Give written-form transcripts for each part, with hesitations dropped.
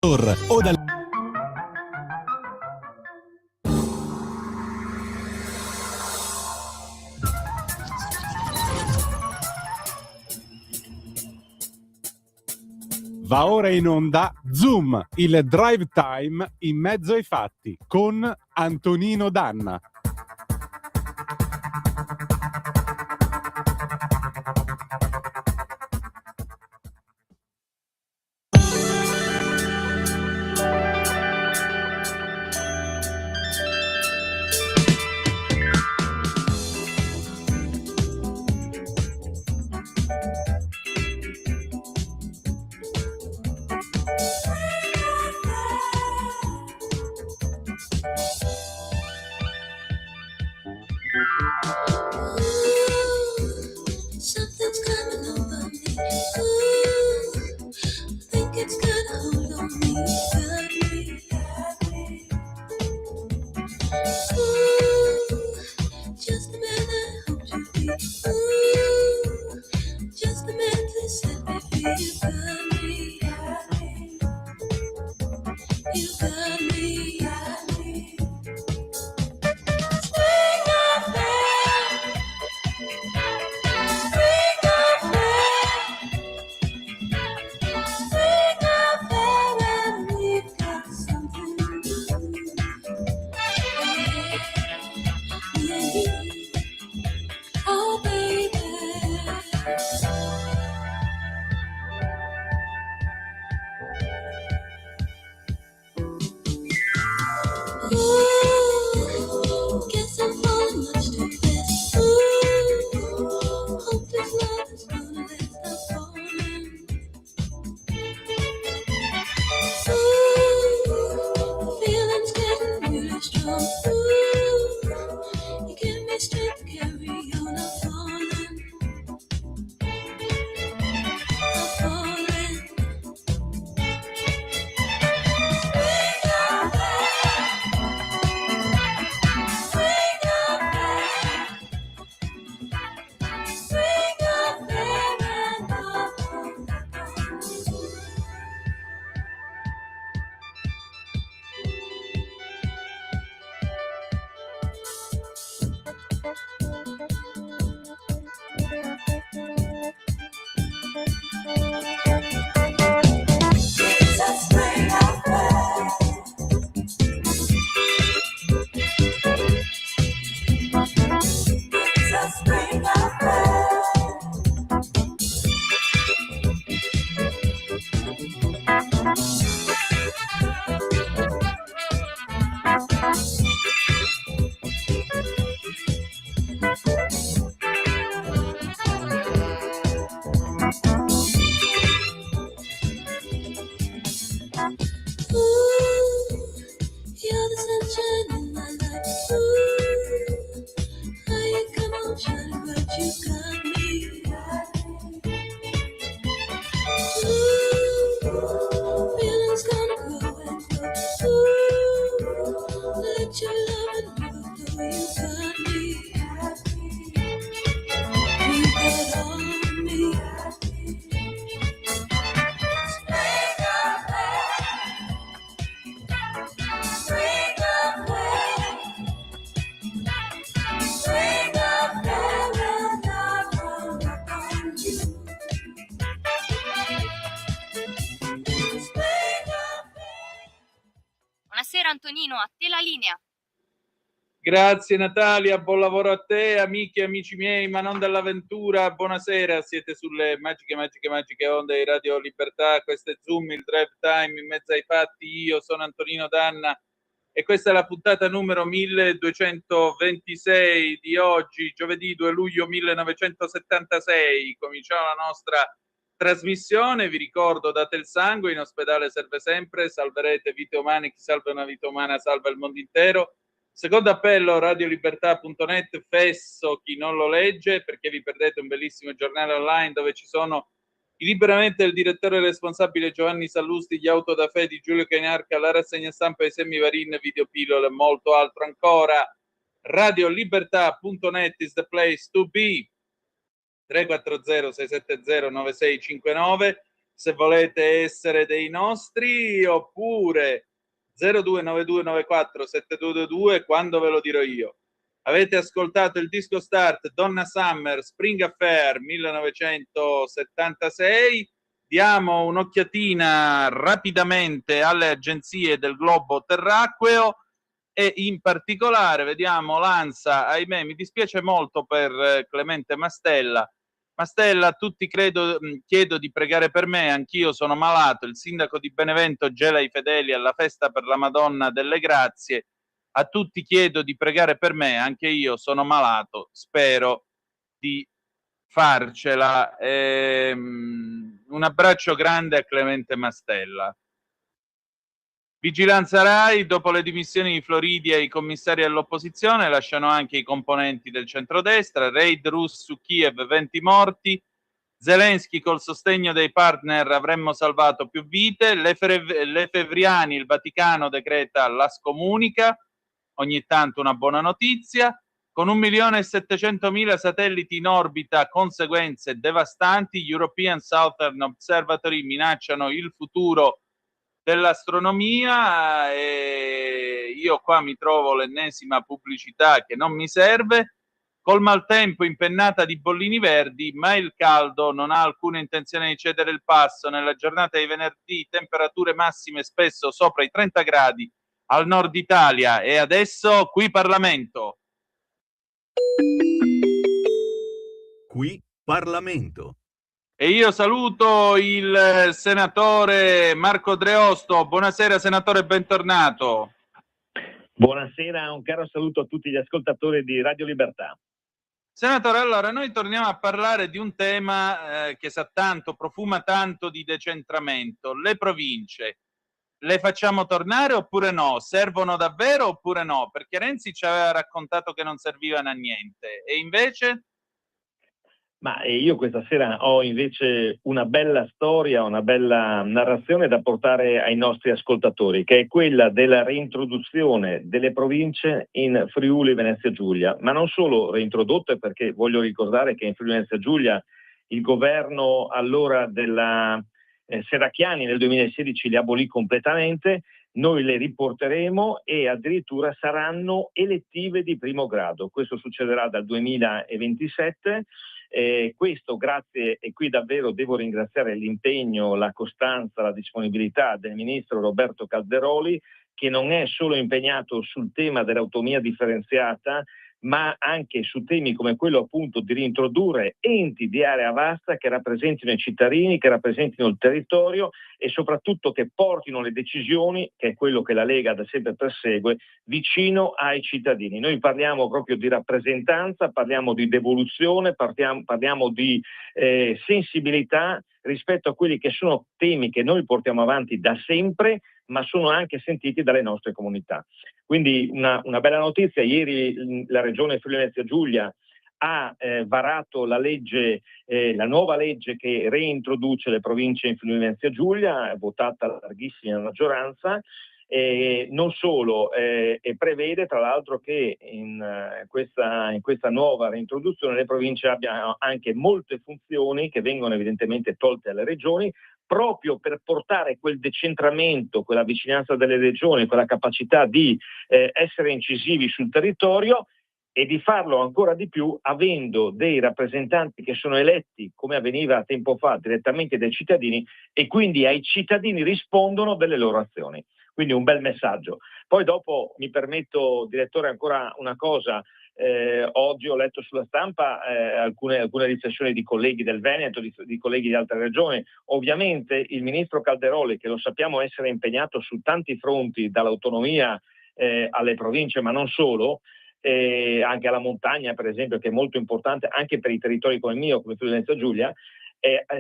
o dal Va ora in onda Zoom, il drive time in mezzo ai fatti con Antonino Danna. Buonasera Antonino, a te la linea. Grazie Natalia, buon lavoro a te, amiche e amici miei, ma non dell'avventura, buonasera, siete sulle magiche onde di Radio Libertà, questo è Zoom, il drive time in mezzo ai fatti, io sono Antonino Danna e questa è la puntata numero 1226 di oggi, giovedì 2 luglio 1976, cominciamo la nostra trasmissione, vi ricordo date il sangue, in ospedale serve sempre, salverete vite umane, chi salva una vita umana salva il mondo intero. Secondo appello radiolibertà.net, fesso chi non lo legge perché vi perdete un bellissimo giornale online dove ci sono i liberamente del direttore responsabile Giovanni Sallusti, gli auto da fè di Giulio Cainarca, la rassegna stampa di Semivarin, videopillole e molto altro ancora. Radiolibertà.net is the place to be. 340 670 9659. se volete essere dei nostri, oppure 0292947222 quando ve lo dirò io. Avete ascoltato il disco start Donna Summer Spring Affair 1976. Diamo un'occhiatina rapidamente alle agenzie del globo terracqueo e in particolare vediamo l'ANSA. Ahimè, mi dispiace molto per Clemente Mastella. Mastella, a tutti chiedo di pregare per me, anch'io sono malato, il sindaco di Benevento gela i fedeli alla festa per la Madonna delle Grazie. A tutti chiedo di pregare per me, anche io sono malato, spero di farcela. Un abbraccio grande a Clemente Mastella. Vigilanza Rai, dopo le dimissioni di Floridi e i commissari all'opposizione, lasciano anche i componenti del centrodestra, raid russo su Kiev, 20 morti, Zelensky col sostegno dei partner avremmo salvato più vite, Lefebvriani, il Vaticano decreta la scomunica, ogni tanto una buona notizia, con 1.700.000 satelliti in orbita, conseguenze devastanti, European Southern Observatory minacciano il futuro dell'astronomia e io qua mi trovo l'ennesima pubblicità che non mi serve. Col maltempo impennata di bollini verdi, ma il caldo non ha alcuna intenzione di cedere il passo. Nella giornata di venerdì temperature massime spesso sopra i 30 gradi al nord Italia. E adesso qui Parlamento. Qui Parlamento. E io saluto il senatore Marco Dreosto. Buonasera senatore, bentornato. Buonasera, un caro saluto a tutti gli ascoltatori di Radio Libertà. Senatore, allora noi torniamo a parlare di un tema che sa tanto, profuma tanto di decentramento. Le province, le facciamo tornare oppure no? Servono davvero oppure no? Perché Renzi ci aveva raccontato che non servivano a niente. E invece? Ma io questa sera ho invece una bella storia, una bella narrazione da portare ai nostri ascoltatori, che è quella della reintroduzione delle province in Friuli Venezia Giulia, ma non solo reintrodotte, perché voglio ricordare che in Friuli Venezia Giulia il governo allora della Serracchiani nel 2016 le abolì completamente, noi le riporteremo e addirittura saranno elettive di primo grado. Questo succederà dal 2027. Questo grazie, e qui davvero devo ringraziare l'impegno, la costanza, la disponibilità del ministro Roberto Calderoli, che non è solo impegnato sul tema dell'autonomia differenziata, ma anche su temi come quello appunto di reintrodurre enti di area vasta che rappresentino i cittadini, che rappresentino il territorio e soprattutto che portino le decisioni, che è quello che la Lega da sempre persegue, vicino ai cittadini. Noi parliamo proprio di rappresentanza, parliamo di devoluzione, parliamo di sensibilità rispetto a quelli che sono temi che noi portiamo avanti da sempre, ma sono anche sentiti dalle nostre comunità. Quindi una bella notizia: ieri la Regione Friuli Venezia Giulia ha varato la legge, la nuova legge che reintroduce le province in Friuli Venezia Giulia, votata a larghissima maggioranza. Non solo, e prevede tra l'altro che in questa nuova reintroduzione le province abbiano anche molte funzioni che vengono evidentemente tolte alle regioni, proprio per portare quel decentramento, quella vicinanza delle regioni, quella capacità di essere incisivi sul territorio e di farlo ancora di più avendo dei rappresentanti che sono eletti, come avveniva tempo fa, direttamente dai cittadini, e quindi ai cittadini rispondono delle loro azioni. Quindi un bel messaggio. Poi dopo mi permetto, direttore, ancora una cosa. Oggi ho letto sulla stampa alcune riflessioni di colleghi del Veneto, di colleghi di altre regioni. Ovviamente il ministro Calderoli, che lo sappiamo essere impegnato su tanti fronti, dall'autonomia alle province, ma non solo, anche alla montagna per esempio, che è molto importante anche per i territori come il mio, come Friuli Venezia Giulia,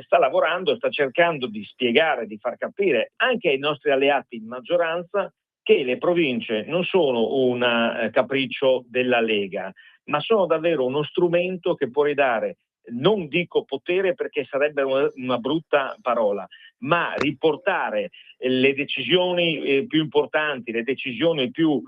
sta lavorando, sta cercando di spiegare, di far capire anche ai nostri alleati in maggioranza che le province non sono un capriccio della Lega, ma sono davvero uno strumento che può ridare non dico potere perché sarebbe una brutta parola, ma riportare le decisioni più importanti, le decisioni più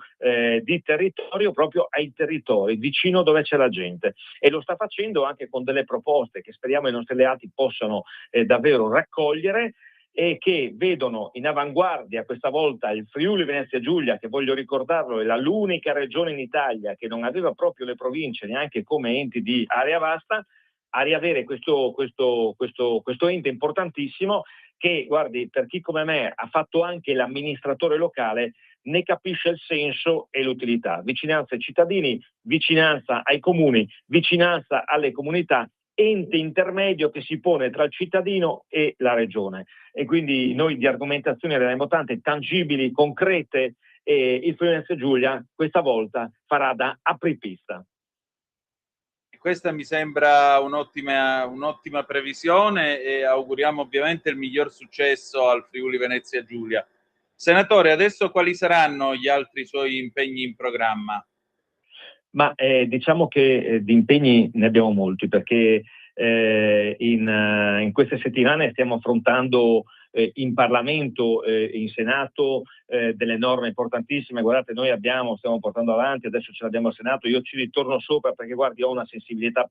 di territorio proprio ai territori, vicino dove c'è la gente. E lo sta facendo anche con delle proposte che speriamo i nostri alleati possano davvero raccogliere, e che vedono in avanguardia questa volta il Friuli Venezia Giulia, che voglio ricordarlo è l'unica regione in Italia che non aveva proprio le province neanche come enti di area vasta, a riavere questo ente importantissimo che, guardi, per chi come me ha fatto anche l'amministratore locale, ne capisce il senso e l'utilità. Vicinanza ai cittadini, vicinanza ai comuni, vicinanza alle comunità, ente intermedio che si pone tra il cittadino e la regione. E quindi noi di argomentazioni ne abbiamo tante, tangibili, concrete, e il Friuli Venezia Giulia questa volta farà da apripista. Questa mi sembra un'ottima previsione e auguriamo ovviamente il miglior successo al Friuli Venezia Giulia. Senatore, adesso quali saranno gli altri suoi impegni in programma? Ma diciamo che di impegni ne abbiamo molti, perché in queste settimane stiamo affrontando in Parlamento, in Senato, delle norme importantissime. Guardate, noi stiamo portando avanti, adesso ce l'abbiamo al Senato, io ci ritorno sopra perché guardi, ho una sensibilità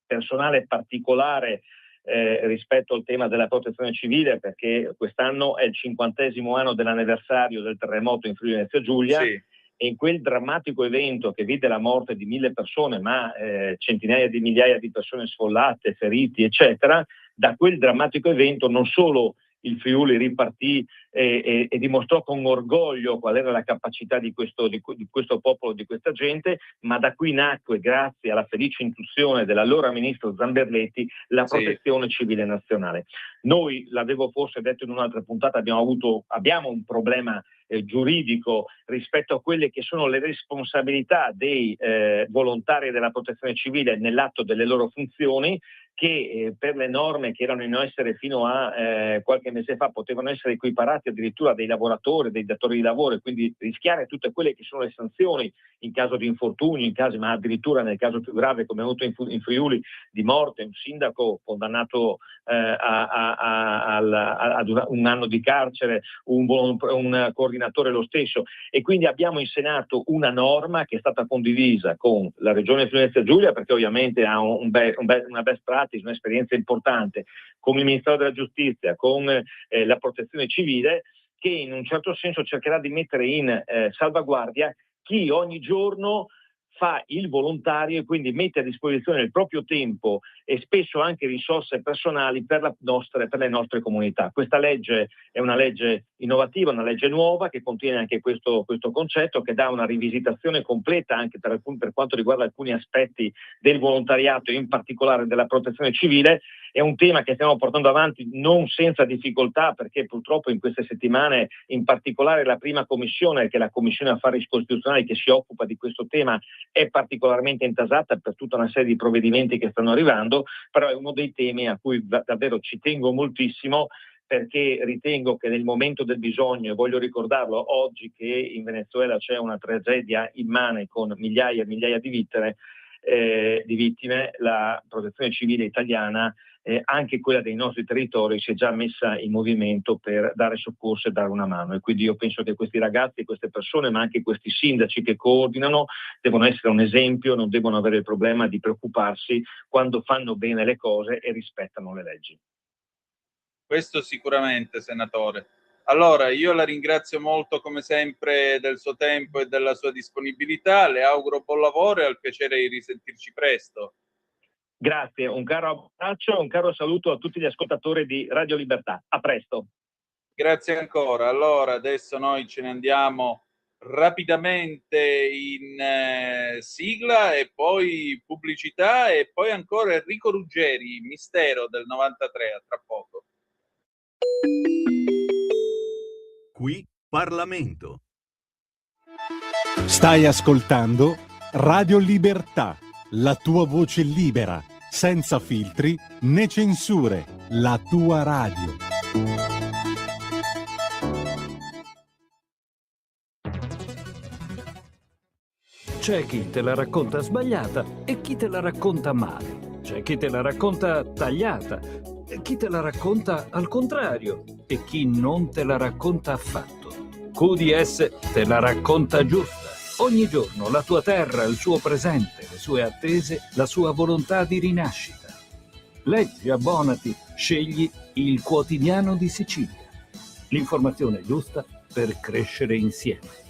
personale particolare rispetto al tema della protezione civile, perché quest'anno è il 50° anno dell'anniversario del terremoto in Friuli Venezia Giulia. Sì. E in quel drammatico evento che vide la morte di 1000 persone, ma centinaia di migliaia di persone sfollate, feriti, eccetera, da quel drammatico evento non solo il Friuli ripartì e dimostrò con orgoglio qual era la capacità di questo popolo, di questa gente, ma da qui nacque, grazie alla felice intuizione dell'allora ministro Zamberletti, la protezione civile nazionale. Noi, l'avevo forse detto in un'altra puntata, abbiamo un problema giuridico rispetto a quelle che sono le responsabilità dei volontari della protezione civile nell'atto delle loro funzioni, che per le norme che erano in essere fino a qualche mese fa potevano essere equiparati addirittura dei lavoratori, dei datori di lavoro, e quindi rischiare tutte quelle che sono le sanzioni in caso di infortunio, ma addirittura nel caso più grave, come è avuto in Friuli, di morte, un sindaco condannato ad un anno di carcere, un coordinatore lo stesso. E quindi abbiamo in Senato una norma che è stata condivisa con la Regione Friuli Venezia Giulia, perché ovviamente ha una best practice, un'esperienza importante, con il Ministero della Giustizia, con la Protezione Civile, che in un certo senso cercherà di mettere in salvaguardia chi ogni giorno fa il volontario e quindi mette a disposizione il proprio tempo e spesso anche risorse personali per le nostre comunità. Questa legge è una legge innovativa, una legge nuova che contiene anche questo concetto, che dà una rivisitazione completa anche per quanto riguarda alcuni aspetti del volontariato e in particolare della protezione civile. È un tema che stiamo portando avanti non senza difficoltà, perché purtroppo in queste settimane, in particolare la prima commissione, che è la Commissione Affari Costituzionali che si occupa di questo tema, è particolarmente intasata per tutta una serie di provvedimenti che stanno arrivando, però è uno dei temi a cui davvero ci tengo moltissimo, perché ritengo che nel momento del bisogno, e voglio ricordarlo oggi che in Venezuela c'è una tragedia immane con migliaia e migliaia di vittime, la protezione civile italiana, anche quella dei nostri territori, si è già messa in movimento per dare soccorso e dare una mano. E quindi io penso che questi ragazzi, queste persone, ma anche questi sindaci che coordinano, devono essere un esempio, non devono avere il problema di preoccuparsi quando fanno bene le cose e rispettano le leggi. Questo sicuramente, senatore. Allora, io la ringrazio molto come sempre del suo tempo e della sua disponibilità, le auguro buon lavoro e al piacere di risentirci presto. Grazie, un caro abbraccio e un caro saluto a tutti gli ascoltatori di Radio Libertà. A presto. Grazie ancora. Allora, adesso noi ce ne andiamo rapidamente in sigla e poi pubblicità e poi ancora Enrico Ruggeri, Mistero del 93, a tra poco. Qui Parlamento. Stai ascoltando Radio Libertà, la tua voce libera, senza filtri né censure, la tua radio. C'è chi te la racconta sbagliata e chi te la racconta male. C'è C'è chi te la racconta tagliata, chi te la racconta al contrario e chi non te la racconta affatto. QDS te la racconta giusta. Ogni giorno la tua terra, il suo presente, le sue attese, la sua volontà di rinascita. Leggi, abbonati, scegli il Quotidiano di Sicilia. L'informazione giusta per crescere insieme.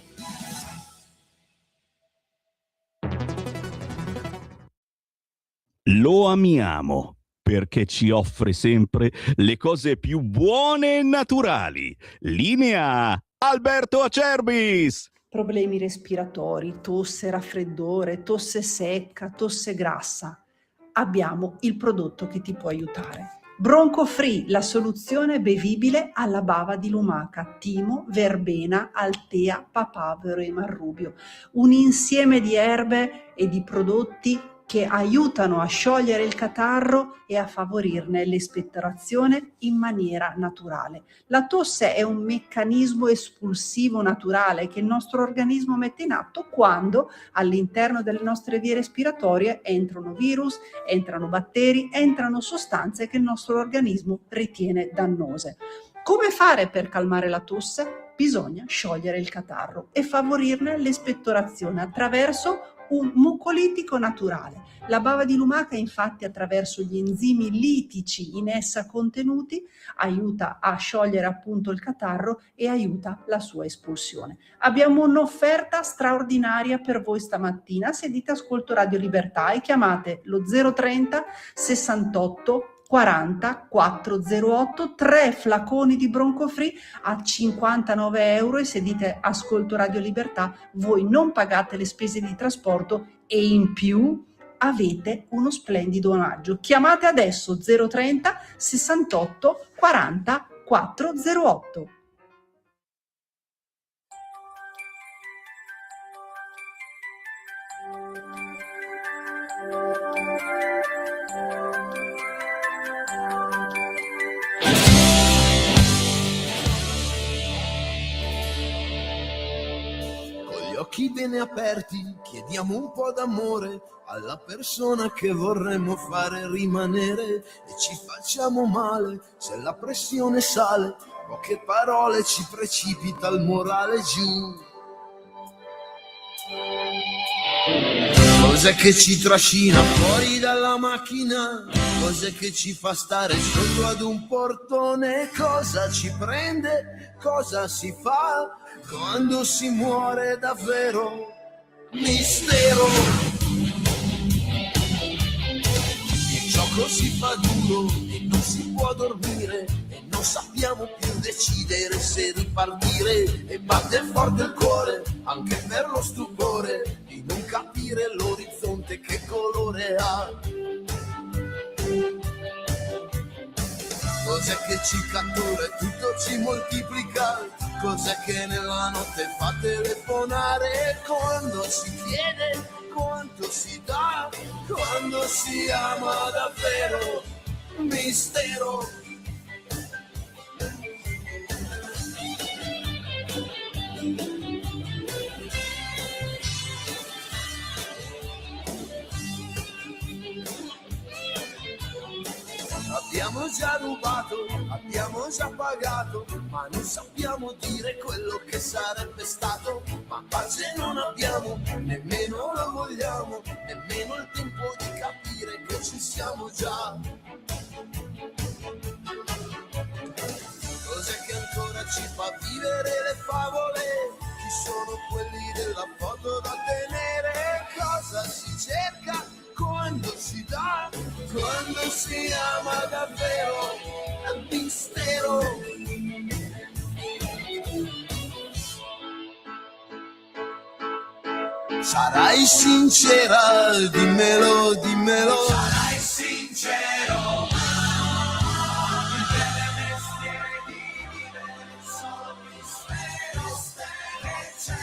Lo amiamo perché ci offre sempre le cose più buone e naturali. Linea Alberto Acerbis. Problemi respiratori, tosse, raffreddore, tosse secca, tosse grassa. Abbiamo il prodotto che ti può aiutare. Bronco Free, la soluzione bevibile alla bava di lumaca, timo, verbena, altea, papavero e marrubio. Un insieme di erbe e di prodotti che aiutano a sciogliere il catarro e a favorirne l'espettorazione in maniera naturale. La tosse è un meccanismo espulsivo naturale che il nostro organismo mette in atto quando all'interno delle nostre vie respiratorie entrano virus, entrano batteri, entrano sostanze che il nostro organismo ritiene dannose. Come fare per calmare la tosse? Bisogna sciogliere il catarro e favorirne l'espettorazione attraverso un mucolitico naturale. La bava di lumaca, infatti, attraverso gli enzimi litici in essa contenuti, aiuta a sciogliere appunto il catarro e aiuta la sua espulsione. Abbiamo un'offerta straordinaria per voi stamattina. Se dite ascolto Radio Libertà e chiamate lo 030 68 40 408, 3 flaconi di Bronco Free a 59 euro, e se dite ascolto Radio Libertà voi non pagate le spese di trasporto e in più avete uno splendido omaggio. Chiamate adesso 030 68 40 408. Occhi bene aperti, chiediamo un po' d'amore alla persona che vorremmo fare rimanere e ci facciamo male se la pressione sale, poche parole ci precipita il morale giù. Cos'è che ci trascina fuori dalla macchina? Cos'è che ci fa stare sotto ad un portone? Cosa ci prende? Cosa si fa quando si muore davvero? Mistero. Il gioco si fa duro e non si può dormire e non sappiamo più decidere se ripartire, e batte forte il cuore anche per lo stupore di non capire l'orizzonte che colore ha. Cos'è che ci cattura e tutto ci moltiplica? Cos'è che nella notte fa telefonare? Quando si chiede quanto si dà, quando si ama davvero, mistero. Abbiamo già rubato, abbiamo già pagato, ma non sappiamo dire quello che sarebbe stato. Ma pace non abbiamo, nemmeno la vogliamo, nemmeno il tempo di capire che ci siamo già. Cos'è che ancora ci fa vivere le favole? Chi sono quelli della foto da tenere? Cosa si cerca quando si dà, quando si ama davvero? È mistero. Sarai sincera, dimmelo, dimmelo. Sarai sincero. Il bene mestiere di vivere solo mistero c'è.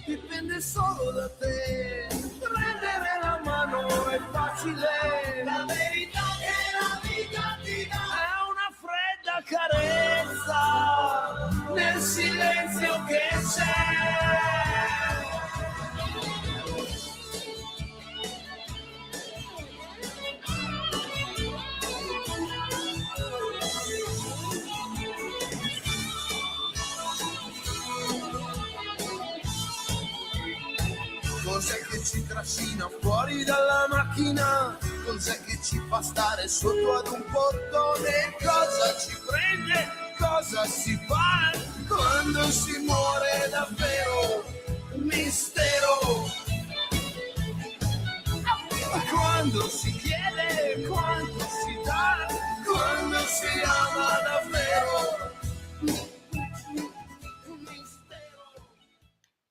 Dipende solo da te. Prendere la mano è facile. La verità che la vita ti dà è una fredda carezza nel silenzio che c'è. Cos'è che ci trascina fuori dalla macchina? Cos'è che ci fa stare sotto ad un portone? Cosa ci prende? Cosa si fa? Quando si muore davvero? Mistero. Quando si chiede, quando si dà, quando si ama davvero.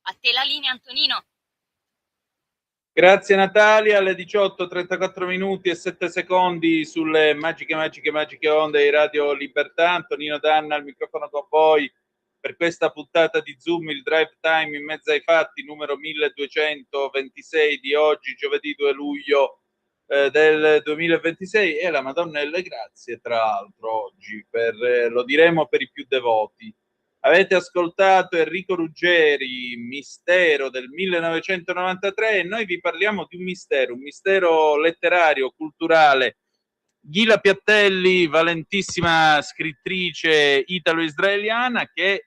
A te la linea, Antonino. Grazie Natalia, alle 18:34 minuti e 7 secondi sulle magiche onde di Radio Libertà. Antonino Danna al microfono con voi per questa puntata di Zoom, il drive time in mezzo ai fatti, numero 1226 di oggi, giovedì 2 luglio del 2026, e la Madonnelle grazie tra l'altro oggi, lo diremo per i più devoti. Avete ascoltato Enrico Ruggeri, Mistero del 1993, e noi vi parliamo di un mistero letterario, culturale. Ghila Piattelli, valentissima scrittrice italo-israeliana, che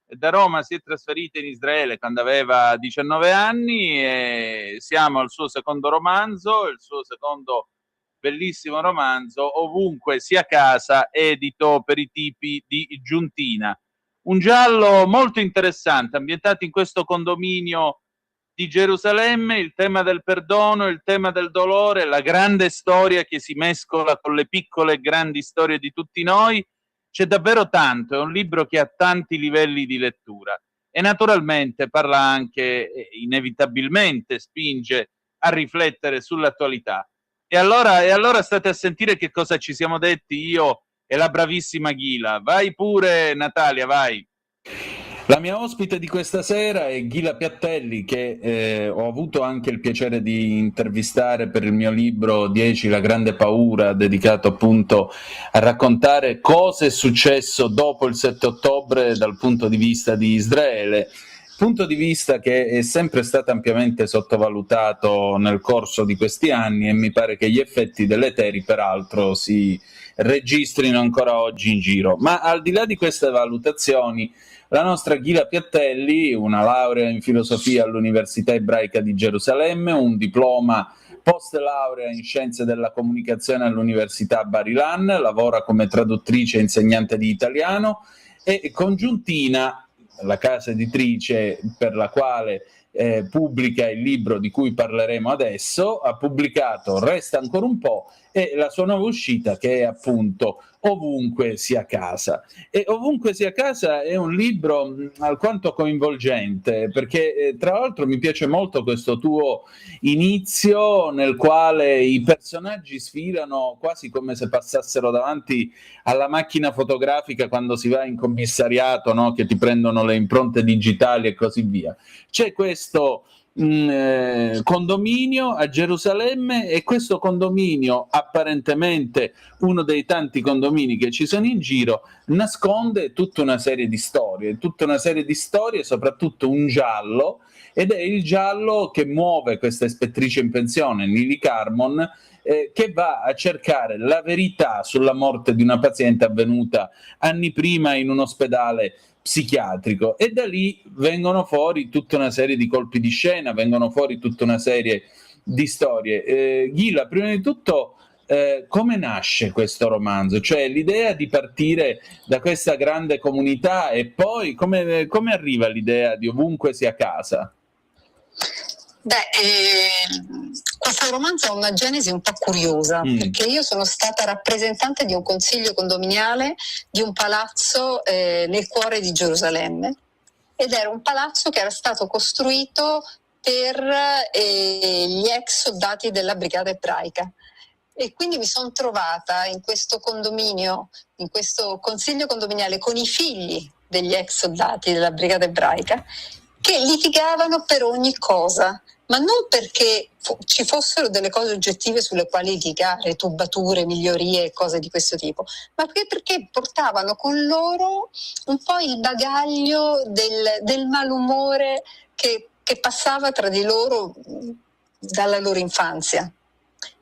da Roma si è trasferita in Israele quando aveva 19 anni, e siamo al suo secondo romanzo, il suo secondo bellissimo romanzo, Ovunque sia casa, edito per i tipi di Giuntina. Un giallo molto interessante, ambientato in questo condominio di Gerusalemme, il tema del perdono, il tema del dolore, la grande storia che si mescola con le piccole e grandi storie di tutti noi. C'è davvero tanto, è un libro che ha tanti livelli di lettura e naturalmente parla anche, inevitabilmente, spinge a riflettere sull'attualità. E allora state a sentire che cosa ci siamo detti io e la bravissima Ghila. Vai pure Natalia, vai. La mia ospite di questa sera è Ghila Piattelli, che ho avuto anche il piacere di intervistare per il mio libro 10 La grande paura, dedicato appunto a raccontare cosa è successo dopo il 7 ottobre dal punto di vista di Israele, punto di vista che è sempre stato ampiamente sottovalutato nel corso di questi anni, e mi pare che gli effetti deleteri peraltro si registrino ancora oggi in giro. Ma al di là di queste valutazioni, la nostra Ghila Piattelli, una laurea in filosofia all'Università Ebraica di Gerusalemme, un diploma post laurea in scienze della comunicazione all'Università Bar Ilan, lavora come traduttrice e insegnante di italiano, e con Giuntina, la casa editrice per la quale pubblica il libro di cui parleremo adesso, ha pubblicato Resta ancora un po', e la sua nuova uscita, che è appunto Ovunque sia casa. E Ovunque sia casa è un libro alquanto coinvolgente, perché tra l'altro mi piace molto questo tuo inizio nel quale i personaggi sfilano quasi come se passassero davanti alla macchina fotografica quando si va in commissariato, no? Che ti prendono le impronte digitali e così via. C'è questo condominio a Gerusalemme, e questo condominio, apparentemente uno dei tanti condomini che ci sono in giro, nasconde tutta una serie di storie, soprattutto un giallo, ed è il giallo che muove questa ispettrice in pensione, Nili Carmon, che va a cercare la verità sulla morte di una paziente avvenuta anni prima in un ospedale psichiatrico, e da lì vengono fuori tutta una serie di colpi di scena, vengono fuori tutta una serie di storie. Ghila, prima di tutto, come nasce questo romanzo? Cioè l'idea di partire da questa grande comunità, e poi come arriva l'idea di Ovunque sia casa? Questo romanzo ha una genesi un po' curiosa, perché io sono stata rappresentante di un consiglio condominiale di un palazzo nel cuore di Gerusalemme, ed era un palazzo che era stato costruito per gli ex soldati della brigata ebraica, e quindi mi sono trovata in questo condominio, in questo consiglio condominiale, con i figli degli ex soldati della brigata ebraica, che litigavano per ogni cosa, ma non perché ci fossero delle cose oggettive sulle quali litigare, tubature, migliorie e cose di questo tipo, ma perché portavano con loro un po' il bagaglio del malumore che passava tra di loro dalla loro infanzia.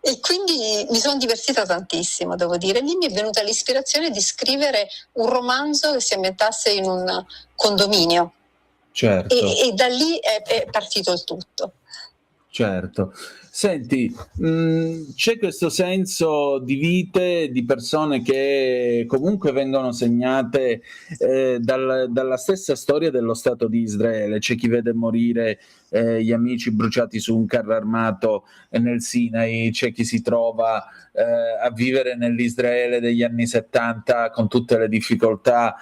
E quindi mi sono divertita tantissimo, devo dire. Lì mi è venuta l'ispirazione di scrivere un romanzo che si ambientasse in un condominio. Certo. E da lì è partito il tutto. Certo. Senti, c'è questo senso di vite, di persone che comunque vengono segnate dalla stessa storia dello Stato di Israele. C'è chi vede morire gli amici bruciati su un carro armato nel Sinai, c'è chi si trova a vivere nell'Israele degli anni 70 con tutte le difficoltà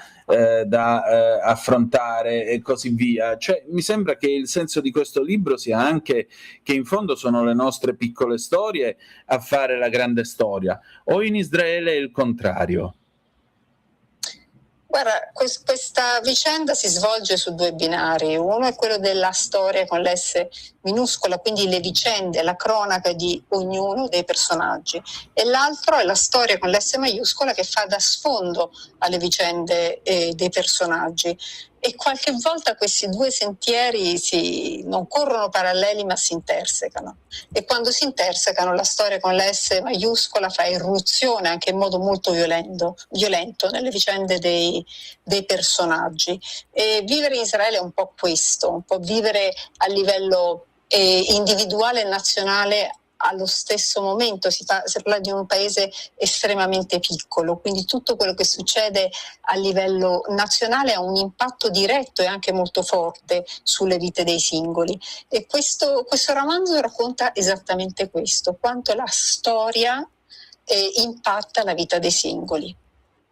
da affrontare e così via. Cioè, mi sembra che il senso di questo libro sia anche che in fondo sono le nostre piccole storie a fare la grande storia, o in Israele è il contrario? Guarda, questa vicenda si svolge su due binari. Uno è quello della storia con l'S minuscola, quindi le vicende, la cronaca di ognuno dei personaggi, e l'altro è la storia con l'S maiuscola che fa da sfondo alle vicende dei personaggi. E qualche volta questi due sentieri non corrono paralleli ma si intersecano, e quando si intersecano la storia con la S maiuscola fa irruzione anche in modo molto violento nelle vicende dei personaggi. E vivere in Israele è un po' questo, un po' vivere a livello individuale e nazionale allo stesso momento. Si parla di un paese estremamente piccolo, quindi tutto quello che succede a livello nazionale ha un impatto diretto e anche molto forte sulle vite dei singoli. E questo romanzo racconta esattamente questo, quanto la storia impatta la vita dei singoli.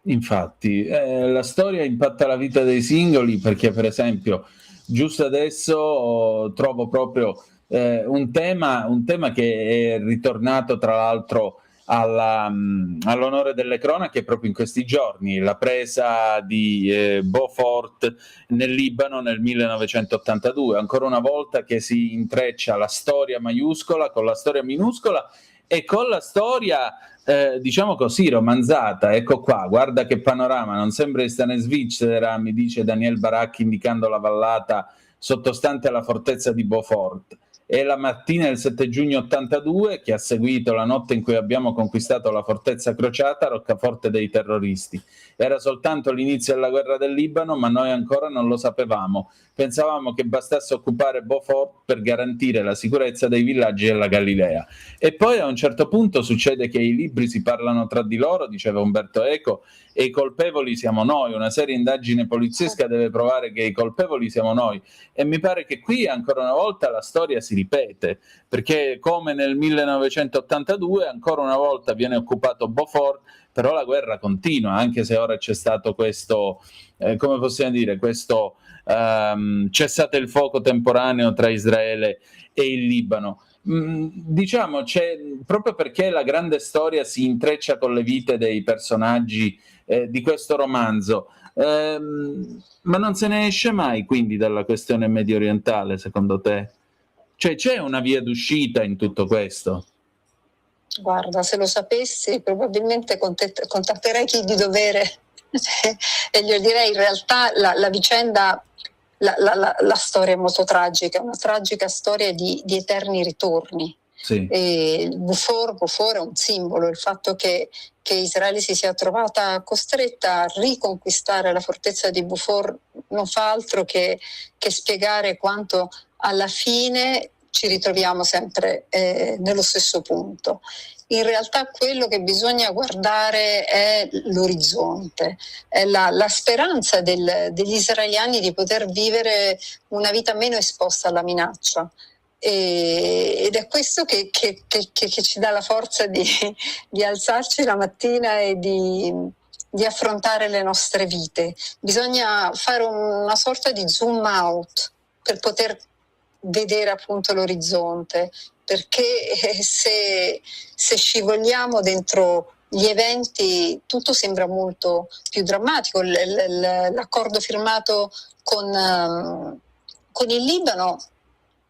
Infatti, la storia impatta la vita dei singoli perché, per esempio, giusto adesso trovo proprio un tema che è ritornato tra l'altro all'onore delle cronache proprio in questi giorni, la presa di Beaufort nel Libano nel 1982, ancora una volta che si intreccia la storia maiuscola con la storia minuscola e con la storia diciamo così romanzata. Ecco qua, guarda che panorama, non sembra di stare in Svizzera, mi dice Daniel Baracchi indicando la vallata sottostante alla fortezza di Beaufort. È la mattina del 7 giugno 82 che ha seguito la notte in cui abbiamo conquistato la fortezza crociata, roccaforte dei terroristi. Era soltanto l'inizio della guerra del Libano, ma noi ancora non lo sapevamo. Pensavamo che bastasse occupare Beaufort per garantire la sicurezza dei villaggi della Galilea. E poi a un certo punto succede che i libri si parlano tra di loro, diceva Umberto Eco, e i colpevoli siamo noi. Una seria indagine poliziesca deve provare che i colpevoli siamo noi. E mi pare che qui ancora una volta la storia si ripete, perché come nel 1982 ancora una volta viene occupato Beaufort, però la guerra continua, anche se ora c'è stato questo, come possiamo dire, questo cessate il fuoco temporaneo tra Israele e il Libano. Diciamo, c'è, proprio perché la grande storia si intreccia con le vite dei personaggi di questo romanzo, ma non se ne esce mai quindi dalla questione medio orientale, secondo te? Cioè c'è una via d'uscita in tutto questo? Guarda, se lo sapessi probabilmente contatterei chi di dovere e gli direi in realtà la vicenda, la storia è molto tragica, una tragica storia di eterni ritorni. Sì. E Beaufort è un simbolo, il fatto che Israele si sia trovata costretta a riconquistare la fortezza di Beaufort non fa altro che spiegare quanto alla fine ci ritroviamo sempre nello stesso punto. In realtà quello che bisogna guardare è l'orizzonte, è la speranza degli israeliani di poter vivere una vita meno esposta alla minaccia. Ed è questo che ci dà la forza di alzarci la mattina e di affrontare le nostre vite. Bisogna fare una sorta di zoom out per poter vedere appunto l'orizzonte, perché se scivoliamo dentro gli eventi tutto sembra molto più drammatico. L'accordo firmato con il Libano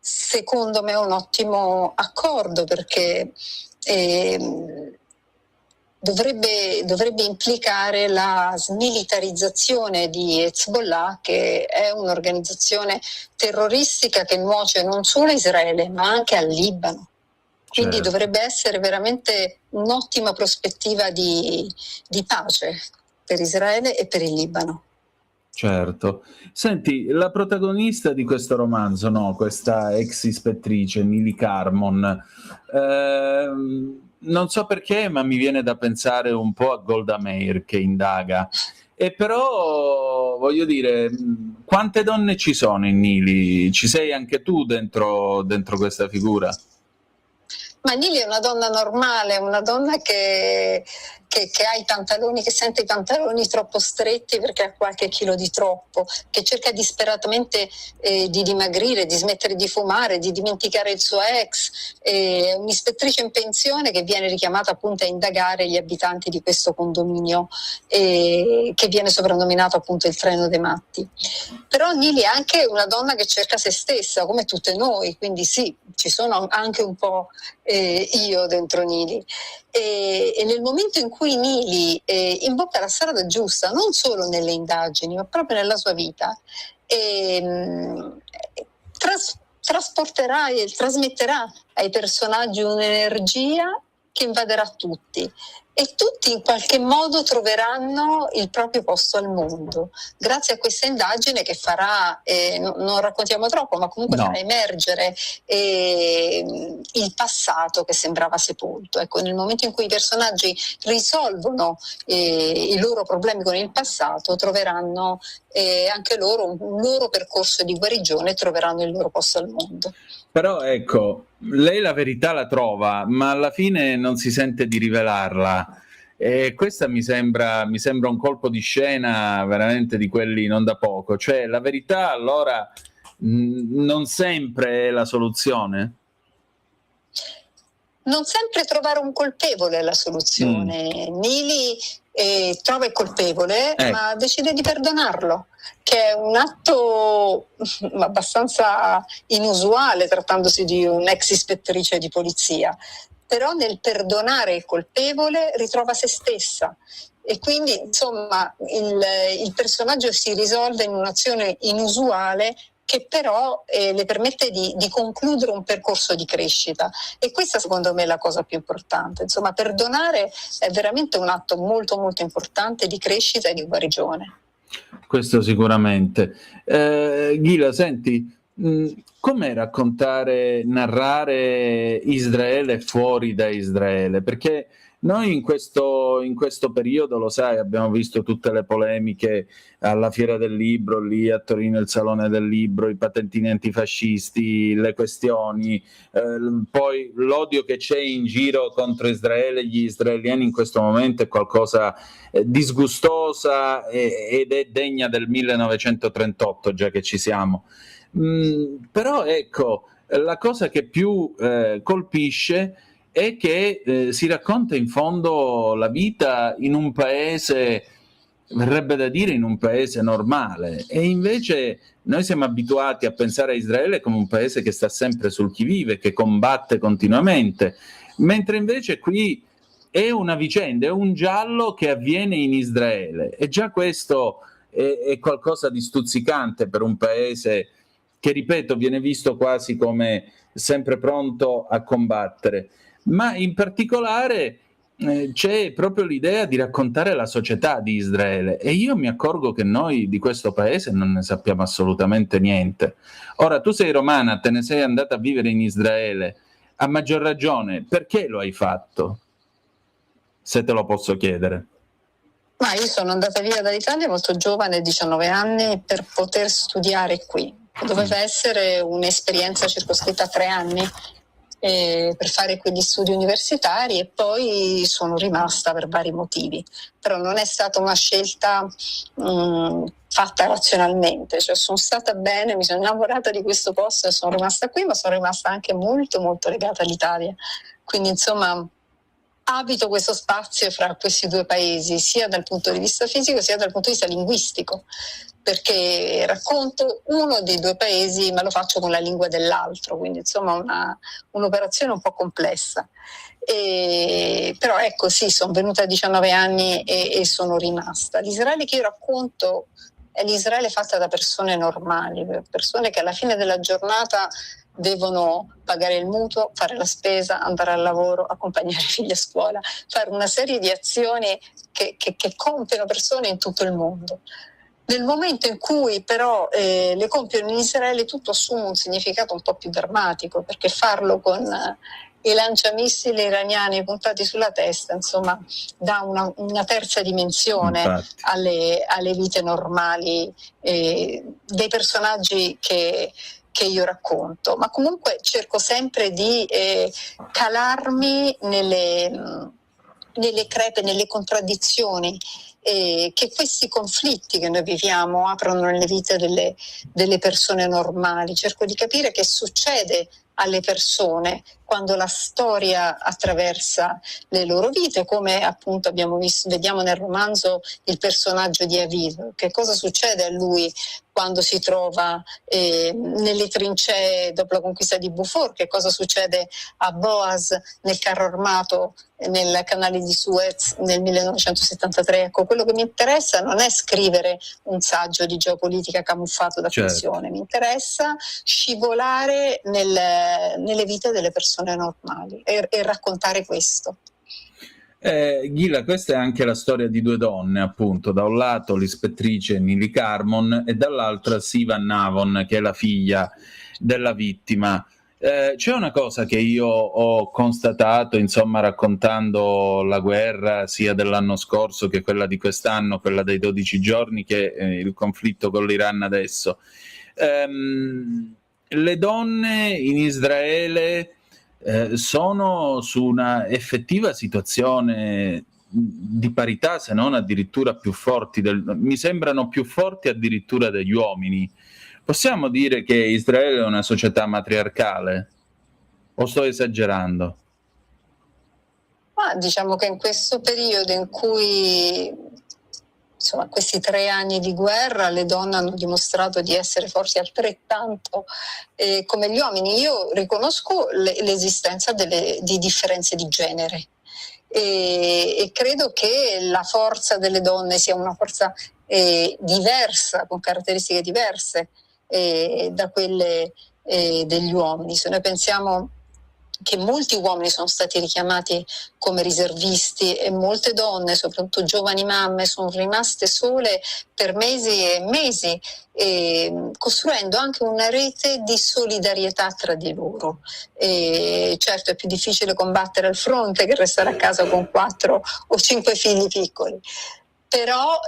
secondo me è un ottimo accordo, perché dovrebbe implicare la smilitarizzazione di Hezbollah, che è un'organizzazione terroristica che nuoce non solo a Israele ma anche al Libano. Quindi Certo. Dovrebbe essere veramente un'ottima prospettiva di pace per Israele e per il Libano. Certo. Senti, la protagonista di questo romanzo, no, questa ex ispettrice, Nili Carmon, non so perché, ma mi viene da pensare un po' a Golda Meir che indaga. E però, voglio dire, quante donne ci sono in Nili? Ci sei anche tu dentro questa figura? Ma Nili è una donna normale, una donna che ha i pantaloni, che sente i pantaloni troppo stretti perché ha qualche chilo di troppo, che cerca disperatamente di dimagrire, di smettere di fumare, di dimenticare il suo ex, un'ispettrice in pensione che viene richiamata appunto a indagare gli abitanti di questo condominio che viene soprannominato appunto il treno dei matti. Però Nili è anche una donna che cerca se stessa, come tutte noi, quindi sì, ci sono anche un po' io dentro Nili. E nel momento in cui Nili imbocca la strada giusta, non solo nelle indagini, ma proprio nella sua vita, trasporterà e trasmetterà ai personaggi un'energia che invaderà tutti. E tutti in qualche modo troveranno il proprio posto al mondo, grazie a questa indagine che farà, non raccontiamo troppo, ma comunque farà emergere il passato che sembrava sepolto. Ecco, nel momento in cui i personaggi risolvono i loro problemi con il passato, troveranno anche loro un loro percorso di guarigione e troveranno il loro posto al mondo. Però ecco, lei la verità la trova, ma alla fine non si sente di rivelarla. E questa mi sembra un colpo di scena veramente di quelli non da poco. Cioè, la verità allora non sempre è la soluzione? Non sempre trovare un colpevole è la soluzione. Nili trova il colpevole, ma decide di perdonarlo, che è un atto abbastanza inusuale trattandosi di un'ex ispettrice di polizia. Però nel perdonare il colpevole ritrova se stessa. E quindi, insomma, il personaggio si risolve in un'azione inusuale che però le permette di concludere un percorso di crescita. E questa secondo me è la cosa più importante. Insomma, perdonare è veramente un atto molto molto importante di crescita e di guarigione. Questo sicuramente. Ghila, senti, com'è narrare Israele fuori da Israele? Perché noi in questo periodo, lo sai, abbiamo visto tutte le polemiche alla Fiera del Libro, lì a Torino il Salone del Libro, i patentini antifascisti, le questioni, poi l'odio che c'è in giro contro Israele, gli israeliani in questo momento è qualcosa disgustosa ed è degna del 1938, già che ci siamo. Però ecco, la cosa che più colpisce è che si racconta in fondo la vita in un paese, verrebbe da dire in un paese normale, e invece noi siamo abituati a pensare a Israele come un paese che sta sempre sul chi vive, che combatte continuamente, mentre invece qui è una vicenda, è un giallo che avviene in Israele, e già questo è qualcosa di stuzzicante per un paese che, ripeto, viene visto quasi come sempre pronto a combattere. Ma in particolare c'è proprio l'idea di raccontare la società di Israele, e io mi accorgo che noi di questo paese non ne sappiamo assolutamente niente. Ora, tu sei romana, te ne sei andata a vivere in Israele, a maggior ragione, perché lo hai fatto? Se te lo posso chiedere. Ma io sono andata via dall'Italia molto giovane, 19 anni, per poter studiare qui. Doveva essere un'esperienza circoscritta a 3 anni per fare quegli studi universitari, e poi sono rimasta per vari motivi. Però non è stata una scelta fatta razionalmente, cioè sono stata bene, mi sono innamorata di questo posto e sono rimasta qui, ma sono rimasta anche molto molto legata all'Italia. Quindi insomma abito questo spazio fra questi due paesi, sia dal punto di vista fisico sia dal punto di vista linguistico, perché racconto uno dei due paesi ma lo faccio con la lingua dell'altro, quindi insomma un'operazione un po' complessa. Però ecco, sì, sono venuta a 19 anni e sono rimasta. L'Israele che io racconto è l'Israele fatta da persone normali, persone che alla fine della giornata devono pagare il mutuo, fare la spesa, andare al lavoro, accompagnare i figli a scuola, fare una serie di azioni che compiono persone in tutto il mondo. Nel momento in cui però le compiono in Israele, tutto assume un significato un po' più drammatico, perché farlo con i lanciamissili iraniani puntati sulla testa, insomma, dà una terza dimensione alle vite normali dei personaggi che io racconto. Ma comunque cerco sempre di calarmi nelle crepe, nelle contraddizioni che questi conflitti che noi viviamo aprono nelle vite delle persone normali. Cerco di capire che succede alle persone quando la storia attraversa le loro vite, come appunto vediamo nel romanzo il personaggio di Aviv. Che cosa succede a lui quando si trova nelle trincee dopo la conquista di Beaufort? Che cosa succede a Boaz nel carro armato nel canale di Suez nel 1973? Ecco, quello che mi interessa non è scrivere un saggio di geopolitica camuffato da fiction, mi interessa scivolare nelle vite delle persone normali e raccontare questo. Ghila, questa è anche la storia di due donne, appunto, da un lato l'ispettrice Nili Carmon e dall'altra Sivan Navon, che è la figlia della vittima. C'è una cosa che io ho constatato, insomma, raccontando la guerra sia dell'anno scorso che quella di quest'anno, quella dei 12 giorni, che il conflitto con l'Iran adesso. Le donne in Israele sono su una effettiva situazione di parità, se non addirittura più forti, mi sembrano più forti addirittura degli uomini. Possiamo dire che Israele è una società matriarcale? O sto esagerando? Ma diciamo che in questo periodo in cui, insomma, questi 3 anni di guerra, le donne hanno dimostrato di essere forse altrettanto come gli uomini. Io riconosco l'esistenza di differenze di genere e credo che la forza delle donne sia una forza diversa, con caratteristiche diverse da quelle degli uomini. Se noi pensiamo che molti uomini sono stati richiamati come riservisti e molte donne, soprattutto giovani mamme, sono rimaste sole per mesi e mesi, costruendo anche una rete di solidarietà tra di loro. Certo, è più difficile combattere al fronte che restare a casa con 4 o 5 figli piccoli. Però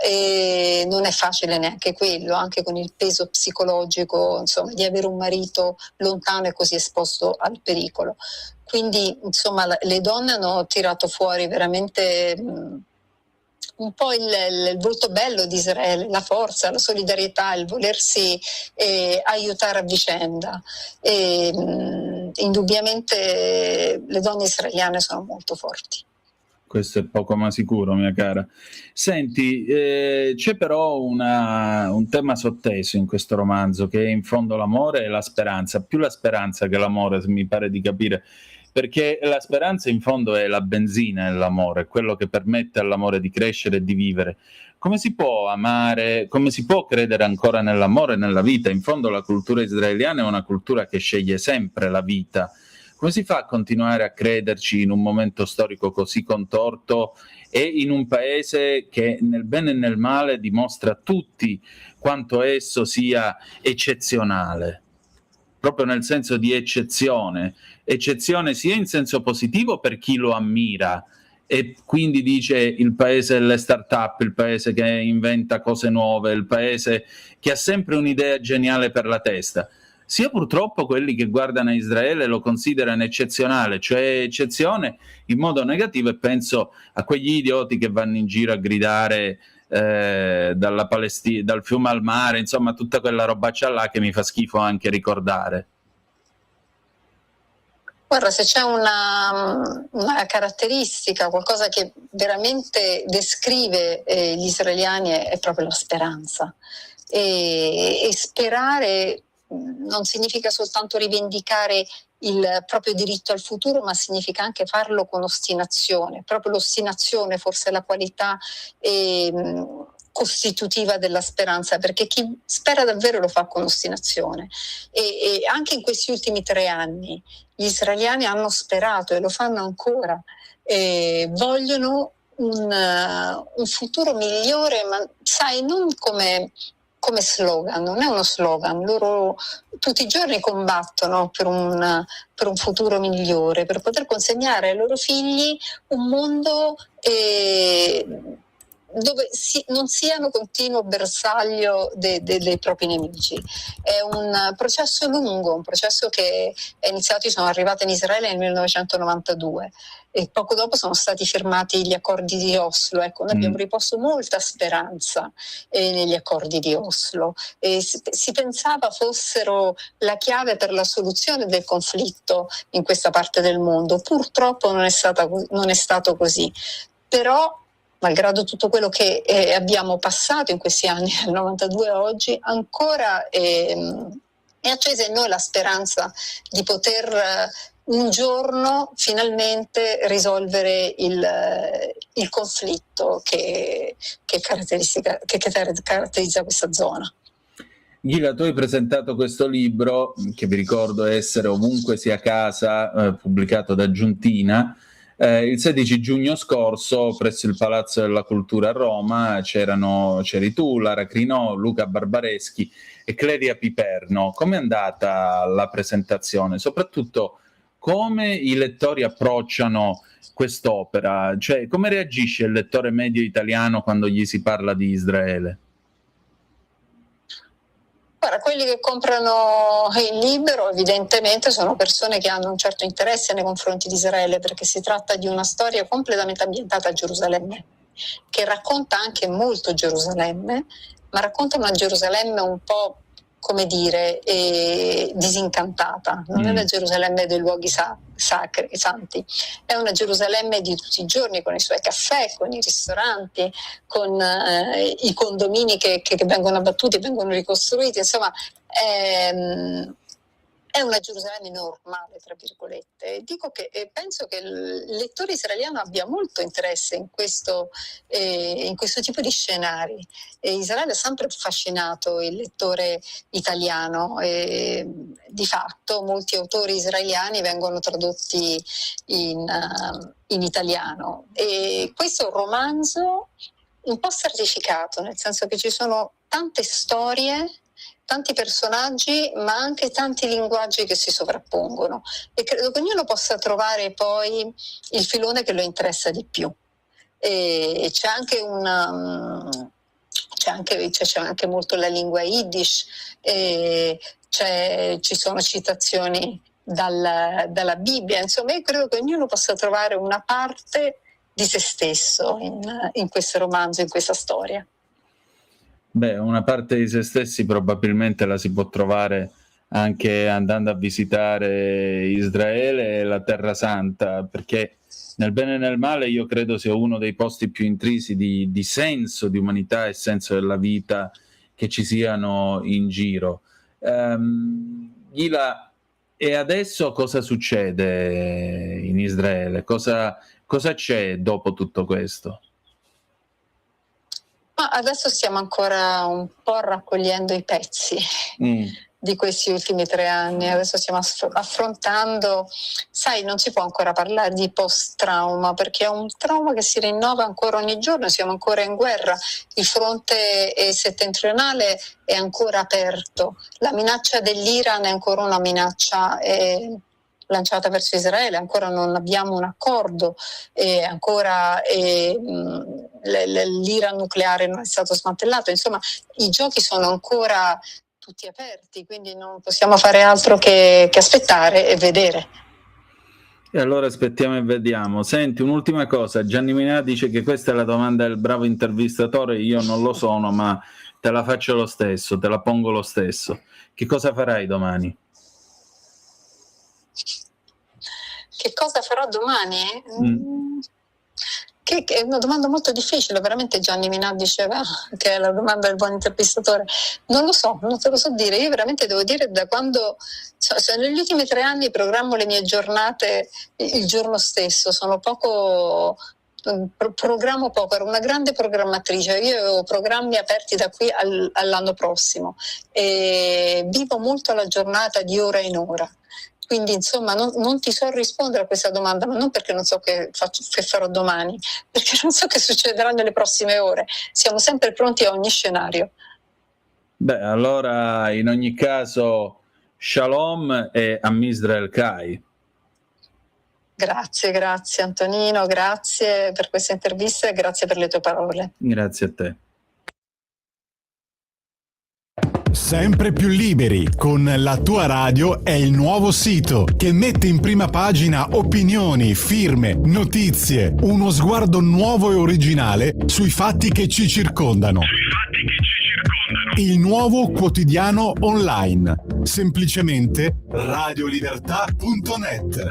non è facile neanche quello, anche con il peso psicologico, insomma, di avere un marito lontano e così esposto al pericolo. Quindi, insomma, le donne hanno tirato fuori veramente un po' il volto bello di Israele, la forza, la solidarietà, il volersi aiutare a vicenda. Indubbiamente le donne israeliane sono molto forti. Questo è poco ma sicuro, mia cara. Senti, c'è però un tema sotteso in questo romanzo, che è in fondo l'amore e la speranza, più la speranza che l'amore, mi pare di capire, perché la speranza in fondo è la benzina nell'amore, quello che permette all'amore di crescere e di vivere. Come si può amare, come si può credere ancora nell'amore e nella vita? In fondo la cultura israeliana è una cultura che sceglie sempre la vita. Come si fa a continuare a crederci in un momento storico così contorto e in un paese che nel bene e nel male dimostra a tutti quanto esso sia eccezionale? Proprio nel senso di eccezione sia in senso positivo per chi lo ammira e quindi dice il paese delle start-up, il paese che inventa cose nuove, il paese che ha sempre un'idea geniale per la testa, sia purtroppo quelli che guardano a Israele lo considerano eccezionale, cioè eccezione in modo negativo, e penso a quegli idioti che vanno in giro a gridare dalla Palestina, dal fiume al mare, insomma tutta quella robaccia là che mi fa schifo anche ricordare. Guarda, se c'è una caratteristica, qualcosa che veramente descrive gli israeliani è proprio la speranza. E sperare non significa soltanto rivendicare il proprio diritto al futuro, ma significa anche farlo con ostinazione. Proprio l'ostinazione forse è la qualità costitutiva della speranza, perché chi spera davvero lo fa con ostinazione. E anche in questi ultimi 3 anni gli israeliani hanno sperato e lo fanno ancora. Vogliono un futuro migliore, ma sai, non come slogan, non è uno slogan, loro tutti i giorni combattono per un futuro migliore, per poter consegnare ai loro figli un mondo dove non siano continuo bersaglio dei propri nemici. È un processo lungo, un processo che è iniziato. Io sono arrivata in Israele nel 1992 e poco dopo sono stati firmati gli accordi di Oslo. Ecco, noi abbiamo riposto molta speranza negli accordi di Oslo e si pensava fossero la chiave per la soluzione del conflitto in questa parte del mondo. Purtroppo non è stato così, però malgrado tutto quello che abbiamo passato in questi anni, dal 92 a oggi, ancora è accesa in noi la speranza di poter un giorno finalmente risolvere il conflitto che caratterizza questa zona. Ghila, tu hai presentato questo libro, che vi ricordo essere Ovunque sia casa, pubblicato da Giuntina, il 16 giugno scorso presso il Palazzo della Cultura a Roma. C'eri tu, Lara Crinò, Luca Barbareschi e Clelia Piperno. Com'è andata la presentazione? Soprattutto come i lettori approcciano quest'opera? Cioè, come reagisce il lettore medio italiano quando gli si parla di Israele? Guarda, quelli che comprano il libro evidentemente sono persone che hanno un certo interesse nei confronti di Israele, perché si tratta di una storia completamente ambientata a Gerusalemme, che racconta anche molto Gerusalemme, ma racconta una Gerusalemme un po', come dire, disincantata. Non è la Gerusalemme dei luoghi santi, è una Gerusalemme di tutti i giorni, con i suoi caffè, con i ristoranti, con i condomini che vengono abbattuti e vengono ricostruiti. Insomma, è una Gerusalemme normale, tra virgolette. Dico che penso che il lettore israeliano abbia molto interesse in questo tipo di scenari. Israele ha sempre affascinato il lettore italiano e di fatto molti autori israeliani vengono tradotti in italiano. E questo è un romanzo un po' stratificato, nel senso che ci sono tante storie, tanti personaggi, ma anche tanti linguaggi che si sovrappongono, e credo che ognuno possa trovare poi il filone che lo interessa di più. E c'è anche molto la lingua Yiddish, ci sono citazioni dalla Bibbia. Insomma, io credo che ognuno possa trovare una parte di se stesso in questo romanzo, in questa storia. Beh, una parte di se stessi probabilmente la si può trovare anche andando a visitare Israele e la Terra Santa, perché nel bene e nel male io credo sia uno dei posti più intrisi di senso, di umanità e senso della vita che ci siano in giro. Ghila, e adesso cosa succede in Israele? Cosa c'è dopo tutto questo? Adesso stiamo ancora un po' raccogliendo i pezzi di questi ultimi 3 anni. Adesso stiamo affrontando, sai, non si può ancora parlare di post-trauma, perché è un trauma che si rinnova ancora ogni giorno. Siamo ancora in guerra, il fronte settentrionale è ancora aperto, la minaccia dell'Iran è ancora una minaccia lanciata verso Israele, ancora non abbiamo un accordo, ancora l'Iran nucleare non è stato smantellato. Insomma, i giochi sono ancora tutti aperti, quindi non possiamo fare altro che aspettare e vedere. E allora aspettiamo e vediamo. Senti, un'ultima cosa, Gianni Minà dice che questa è la domanda del bravo intervistatore, io non lo sono, ma te la faccio lo stesso, te la pongo lo stesso. Che cosa farai domani? Che cosa farò domani? Che è una domanda molto difficile, veramente. Gianni Minà diceva che è la domanda del buon intervistatore. Non lo so, non te lo so dire. Io veramente devo dire, da quando negli ultimi 3 anni programmo le mie giornate il giorno stesso, programmo poco, ero una grande programmatrice, io avevo programmi aperti da qui all'anno prossimo e vivo molto la giornata di ora in ora. Quindi insomma non ti so rispondere a questa domanda, ma non perché non so che farò domani, perché non so che succederà nelle prossime ore. Siamo sempre pronti a ogni scenario. Beh, allora in ogni caso Shalom e Am Israel Kai. Grazie Antonino, grazie per questa intervista e grazie per le tue parole. Grazie a te. Sempre più liberi con La Tua Radio è il nuovo sito che mette in prima pagina opinioni, firme, notizie, uno sguardo nuovo e originale sui fatti che ci circondano. Il nuovo quotidiano online. Semplicemente radiolibertà.net.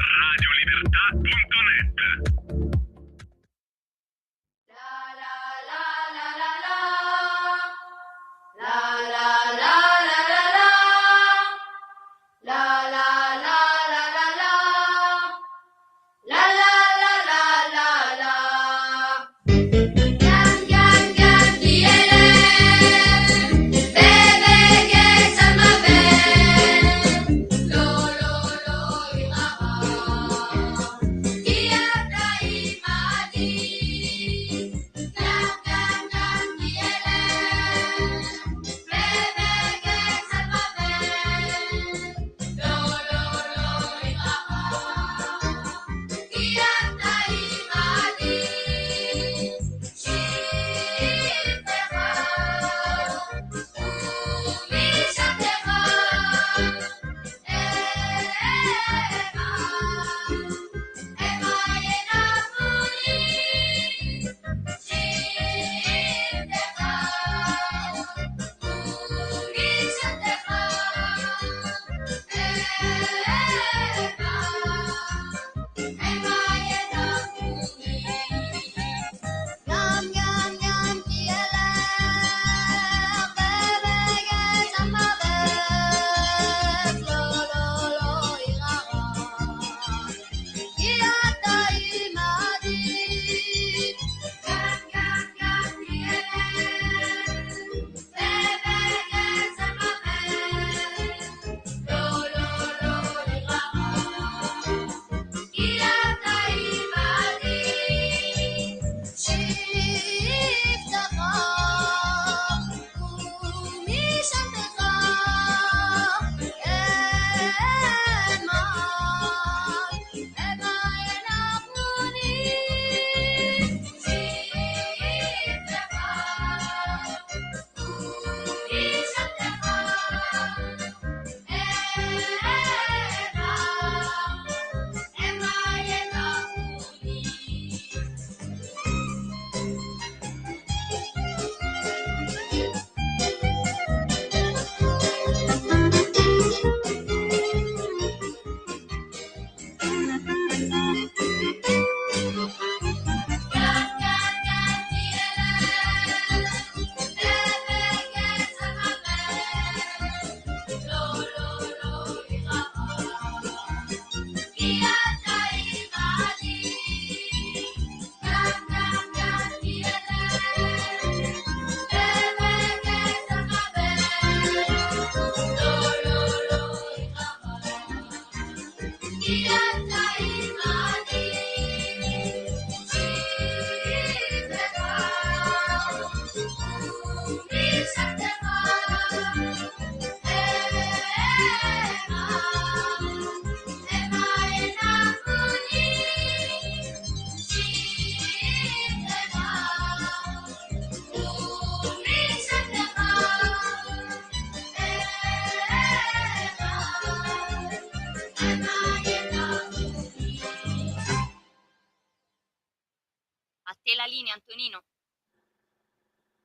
A te la linea, Antonino.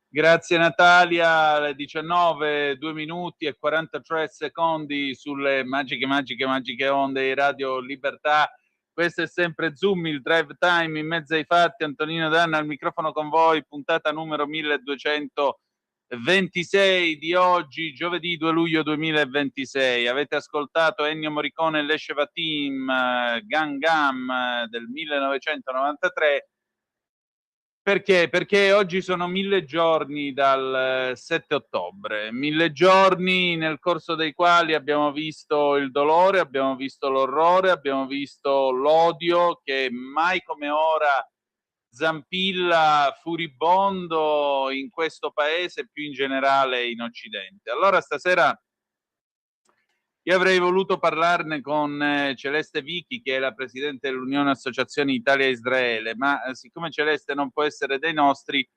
Grazie Natalia, alle 19, 2 minuti e 43 secondi sulle magiche onde di Radio Libertà. Questo è sempre Zoom, il drive time in mezzo ai fatti. Antonino Danna al microfono con voi, puntata numero 1226 di oggi, giovedì 2 luglio 2026. Avete ascoltato Ennio Morricone e Lesceva Team, Gang Gam del 1993. Perché? Perché oggi sono 1000 giorni dal 7 ottobre, 1000 giorni nel corso dei quali abbiamo visto il dolore, abbiamo visto l'orrore, abbiamo visto l'odio che mai come ora zampilla furibondo in questo paese e più in generale in Occidente. Allora stasera io avrei voluto parlarne con Celeste Vichi, che è la presidente dell'Unione Associazioni Italia-Israele, ma siccome Celeste non può essere dei nostri,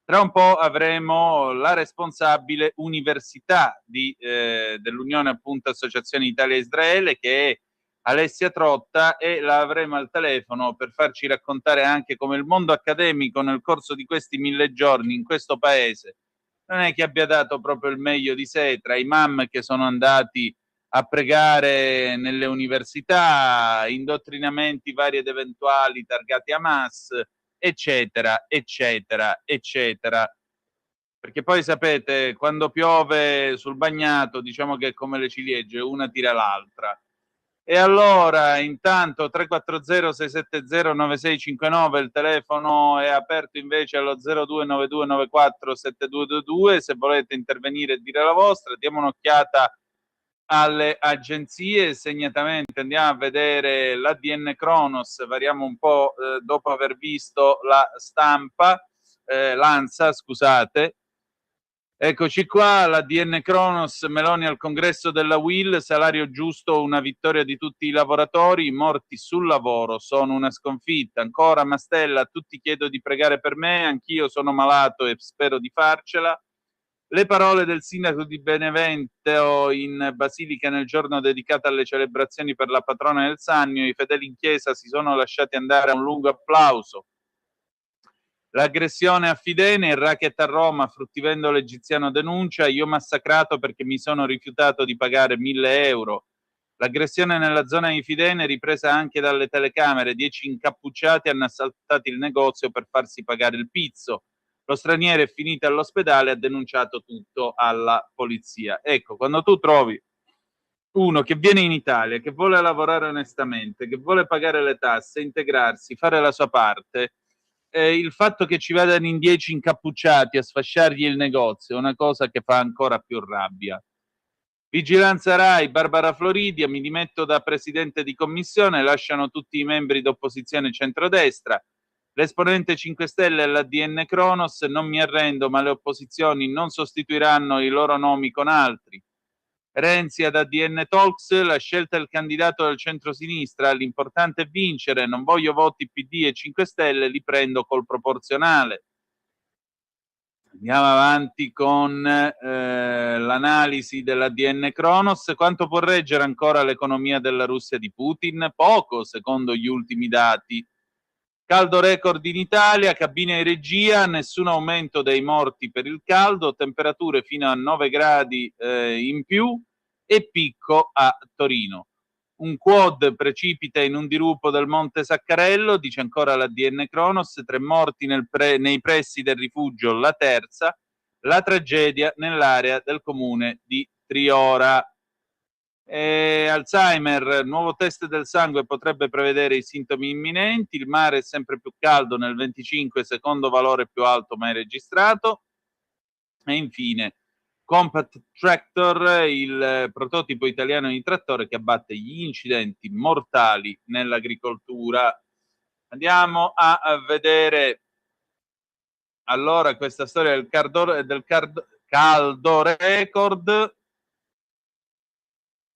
tra un po' avremo la responsabile università dell'Unione appunto Associazioni Italia-Israele, che è Alessia Trotta, e la avremo al telefono per farci raccontare anche come il mondo accademico nel corso di questi 1000 giorni in questo paese non è che abbia dato proprio il meglio di sé, tra imam che sono andati a pregare nelle università, indottrinamenti vari ed eventuali targati Hamas, eccetera, eccetera, eccetera. Perché poi sapete, quando piove sul bagnato, diciamo che è come le ciliegie, una tira l'altra. E allora, intanto 340-670-9659, il telefono è aperto invece allo 0292947222, se volete intervenire e dire la vostra. Diamo un'occhiata alle agenzie, segnatamente andiamo a vedere l'ADN Kronos, variamo un po' dopo aver visto la stampa, l'ANSA, scusate. Eccoci qua, l'ADN Kronos, Meloni al congresso della UIL, salario giusto, una vittoria di tutti i lavoratori, morti sul lavoro sono una sconfitta. Ancora Mastella, a tutti chiedo di pregare per me, anch'io sono malato e spero di farcela. Le parole del sindaco di Benevento in Basilica nel giorno dedicato alle celebrazioni per la patrona del Sannio, i fedeli in chiesa si sono lasciati andare a un lungo applauso. L'aggressione a Fidene, il racket a Roma, fruttivendolo egiziano denuncia, io massacrato perché mi sono rifiutato di pagare 1.000 euro. L'aggressione nella zona di Fidene, ripresa anche dalle telecamere, 10 incappucciati hanno assaltato il negozio per farsi pagare il pizzo. Lo straniero è finito all'ospedale e ha denunciato tutto alla polizia. Ecco, quando tu trovi uno che viene in Italia, che vuole lavorare onestamente, che vuole pagare le tasse, integrarsi, fare la sua parte, il fatto che ci vadano in 10 incappucciati a sfasciargli il negozio è una cosa che fa ancora più rabbia. Vigilanza Rai, Barbara Floridia, mi dimetto da presidente di commissione, lasciano tutti i membri d'opposizione centrodestra. L'esponente 5 Stelle all'ADN Kronos, non mi arrendo, ma le opposizioni non sostituiranno i loro nomi con altri. Renzi ad ADN Talks, la scelta del candidato del centro-sinistra, l'importante è vincere, non voglio voti PD e 5 Stelle, li prendo col proporzionale. Andiamo avanti con l'analisi dell'ADN Kronos. Quanto può reggere ancora l'economia della Russia di Putin? Poco, secondo gli ultimi dati. Caldo record in Italia, cabina di regia, nessun aumento dei morti per il caldo, temperature fino a 9 gradi in più e picco a Torino. Un quad precipita in un dirupo del Monte Saccarello, dice ancora l'ADN Kronos, 3 morti nei pressi del rifugio La Terza, la tragedia nell'area del comune di Triora. Alzheimer, nuovo test del sangue potrebbe prevedere i sintomi imminenti, il mare è sempre più caldo nel 25, secondo valore più alto mai registrato. E infine Compact Tractor, il prototipo italiano di trattore che abbatte gli incidenti mortali nell'agricoltura. Andiamo a vedere allora questa storia del caldo record.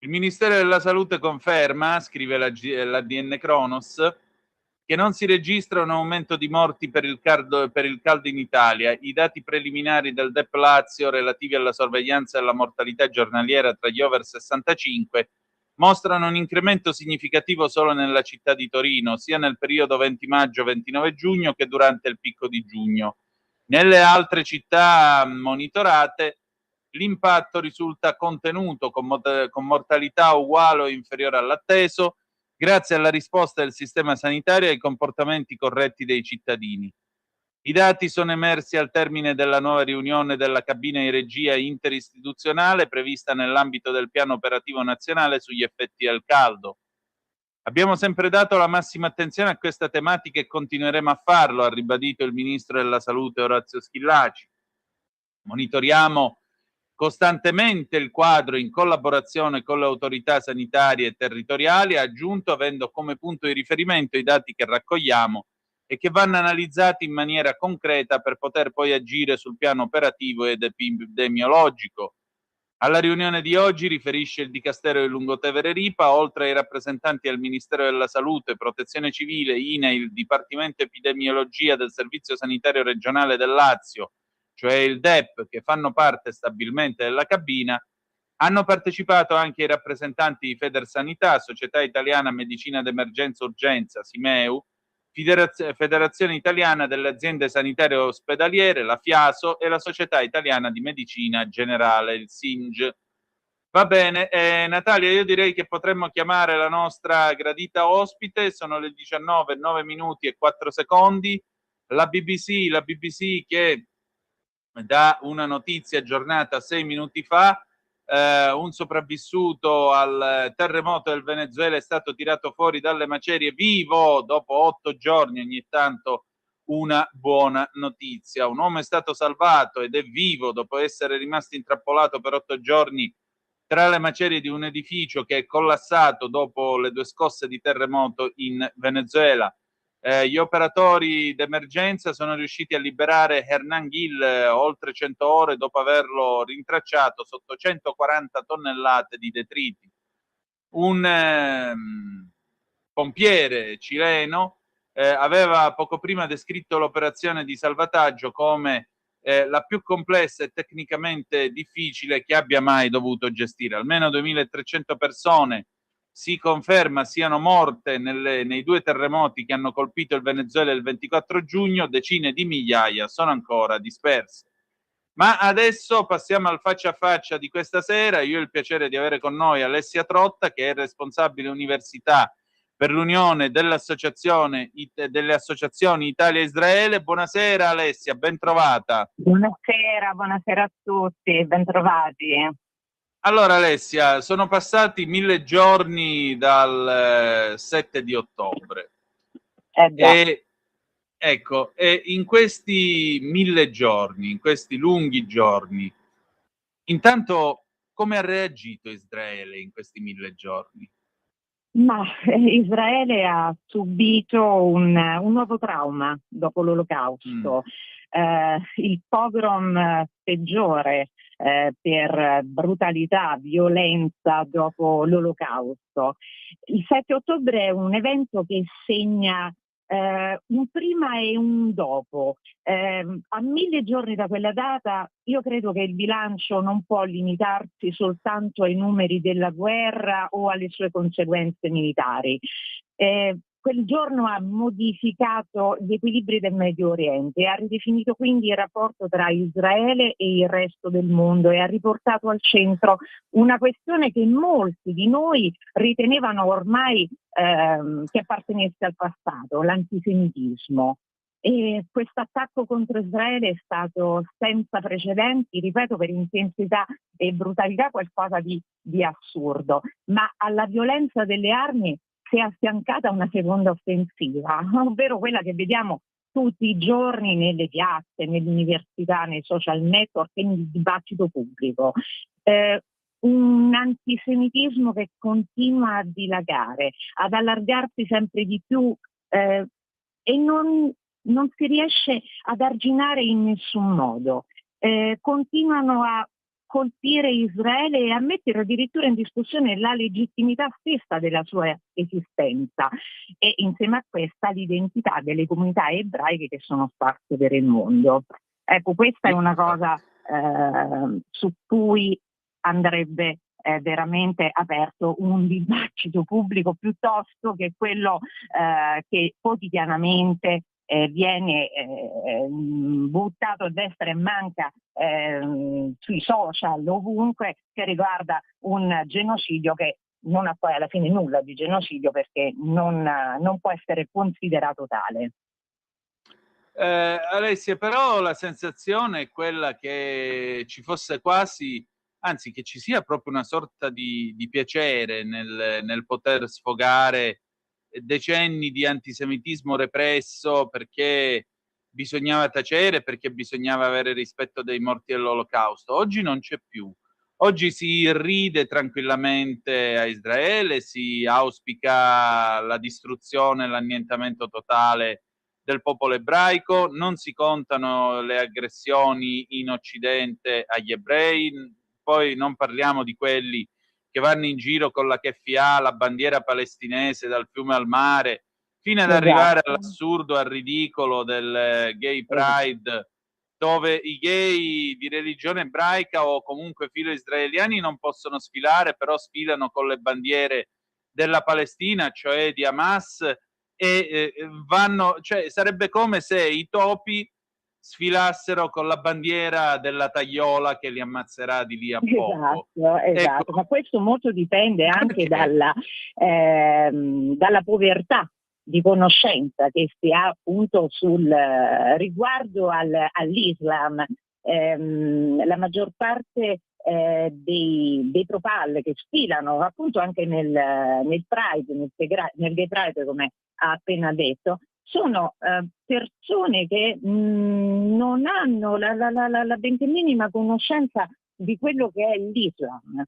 Il Ministero della Salute conferma, scrive l'ADN Kronos, che non si registra un aumento di morti per il caldo in Italia. I dati preliminari del DEP Lazio relativi alla sorveglianza e alla mortalità giornaliera tra gli over 65 mostrano un incremento significativo solo nella città di Torino, sia nel periodo 20 maggio-29 giugno che durante il picco di giugno. Nelle altre città monitorate l'impatto risulta contenuto con mortalità uguale o inferiore all'atteso, grazie alla risposta del sistema sanitario e ai comportamenti corretti dei cittadini. I dati sono emersi al termine della nuova riunione della cabina di regia interistituzionale prevista nell'ambito del piano operativo nazionale sugli effetti del caldo. Abbiamo sempre dato la massima attenzione a questa tematica e continueremo a farlo, ha ribadito il ministro della Salute Orazio Schillaci. Monitoriamo costantemente il quadro in collaborazione con le autorità sanitarie e territoriali, ha aggiunto, avendo come punto di riferimento i dati che raccogliamo e che vanno analizzati in maniera concreta per poter poi agire sul piano operativo ed epidemiologico. Alla riunione di oggi, riferisce il Dicastero di Lungotevere Ripa, oltre ai rappresentanti del Ministero della Salute, Protezione Civile, INAIL, il Dipartimento Epidemiologia del Servizio Sanitario Regionale del Lazio, cioè il DEP, che fanno parte stabilmente della cabina, hanno partecipato anche i rappresentanti di Federsanità, Società Italiana Medicina d'Emergenza Urgenza, Simeu, Federazione Italiana delle Aziende Sanitarie Ospedaliere, la FIASO, e la Società Italiana di Medicina Generale, il SING. Va bene, Natalia, io direi che potremmo chiamare la nostra gradita ospite, sono le 19, 9 minuti e 4 secondi, la BBC che dà una notizia aggiornata 6 minuti fa. Un sopravvissuto al terremoto del Venezuela è stato tirato fuori dalle macerie vivo dopo 8 giorni, ogni tanto una buona notizia. Un uomo è stato salvato ed è vivo dopo essere rimasto intrappolato per 8 giorni tra le macerie di un edificio che è collassato dopo le 2 scosse di terremoto in Venezuela. Gli operatori d'emergenza sono riusciti a liberare Hernán Gil oltre 100 ore dopo averlo rintracciato sotto 140 tonnellate di detriti. Un pompiere cileno aveva poco prima descritto l'operazione di salvataggio come la più complessa e tecnicamente difficile che abbia mai dovuto gestire. Almeno 2.300 persone si conferma siano morte nei 2 terremoti che hanno colpito il Venezuela il 24 giugno, decine di migliaia sono ancora disperse. Ma adesso passiamo al faccia a faccia di questa sera. Io ho il piacere di avere con noi Alessia Trotta, che è responsabile università per l'Unione delle Associazioni Italia-Israele. Buonasera Alessia, ben trovata. Buonasera a tutti, ben trovati. Allora Alessia, sono passati 1000 giorni dal 7 di ottobre. E in questi 1000 giorni, in questi lunghi giorni, intanto come ha reagito Israele in questi 1000 giorni? Ma Israele ha subito un nuovo trauma dopo l'Olocausto, il pogrom peggiore per brutalità, violenza dopo l'Olocausto. Il 7 ottobre è un evento che segna un prima e un dopo. A 1000 giorni da quella data io credo che il bilancio non può limitarsi soltanto ai numeri della guerra o alle sue conseguenze militari. Quel giorno ha modificato gli equilibri del Medio Oriente, ha ridefinito quindi il rapporto tra Israele e il resto del mondo e ha riportato al centro una questione che molti di noi ritenevano ormai che appartenesse al passato, l'antisemitismo. E questo attacco contro Israele è stato senza precedenti, ripeto, per intensità e brutalità qualcosa di assurdo, ma alla violenza delle armi si è affiancata una seconda offensiva, ovvero quella che vediamo tutti i giorni nelle piazze, nelle università, nei social network e nel dibattito pubblico. Un antisemitismo che continua a dilagare, ad allargarsi sempre di più e non si riesce ad arginare in nessun modo. Continuano a colpire Israele e a mettere addirittura in discussione la legittimità stessa della sua esistenza e insieme a questa l'identità delle comunità ebraiche che sono sparse per il mondo. Ecco, questa è una cosa su cui andrebbe veramente aperto un dibattito pubblico piuttosto che quello che quotidianamente viene buttato a destra e manca sui social ovunque, che riguarda un genocidio che non ha poi alla fine nulla di genocidio perché non può essere considerato tale. Alessia, però la sensazione è quella che ci fosse quasi, anzi che ci sia proprio una sorta di piacere nel poter sfogare decenni di antisemitismo represso perché bisognava tacere, perché bisognava avere rispetto dei morti dell'Olocausto. Oggi non c'è più. Oggi si ride tranquillamente a Israele, si auspica la distruzione e l'annientamento totale del popolo ebraico, non si contano le aggressioni in Occidente agli ebrei, poi non parliamo di quelli che vanno in giro con la keffiyeh, la bandiera palestinese dal fiume al mare, fino ad arrivare all'assurdo, al ridicolo del gay pride, dove i gay di religione ebraica o comunque filo-israeliani non possono sfilare, però sfilano con le bandiere della Palestina, cioè di Hamas, e vanno, cioè sarebbe come se i topi sfilassero con la bandiera della tagliola che li ammazzerà di lì a poco. Esatto, Ecco. ma questo molto dipende anche dalla povertà di conoscenza che si ha appunto sul riguardo all'Islam. La maggior parte dei propal che sfilano appunto anche nel Pride, nel Gay Pride, come ha appena detto, sono persone che non hanno la benché minima conoscenza di quello che è l'Islam.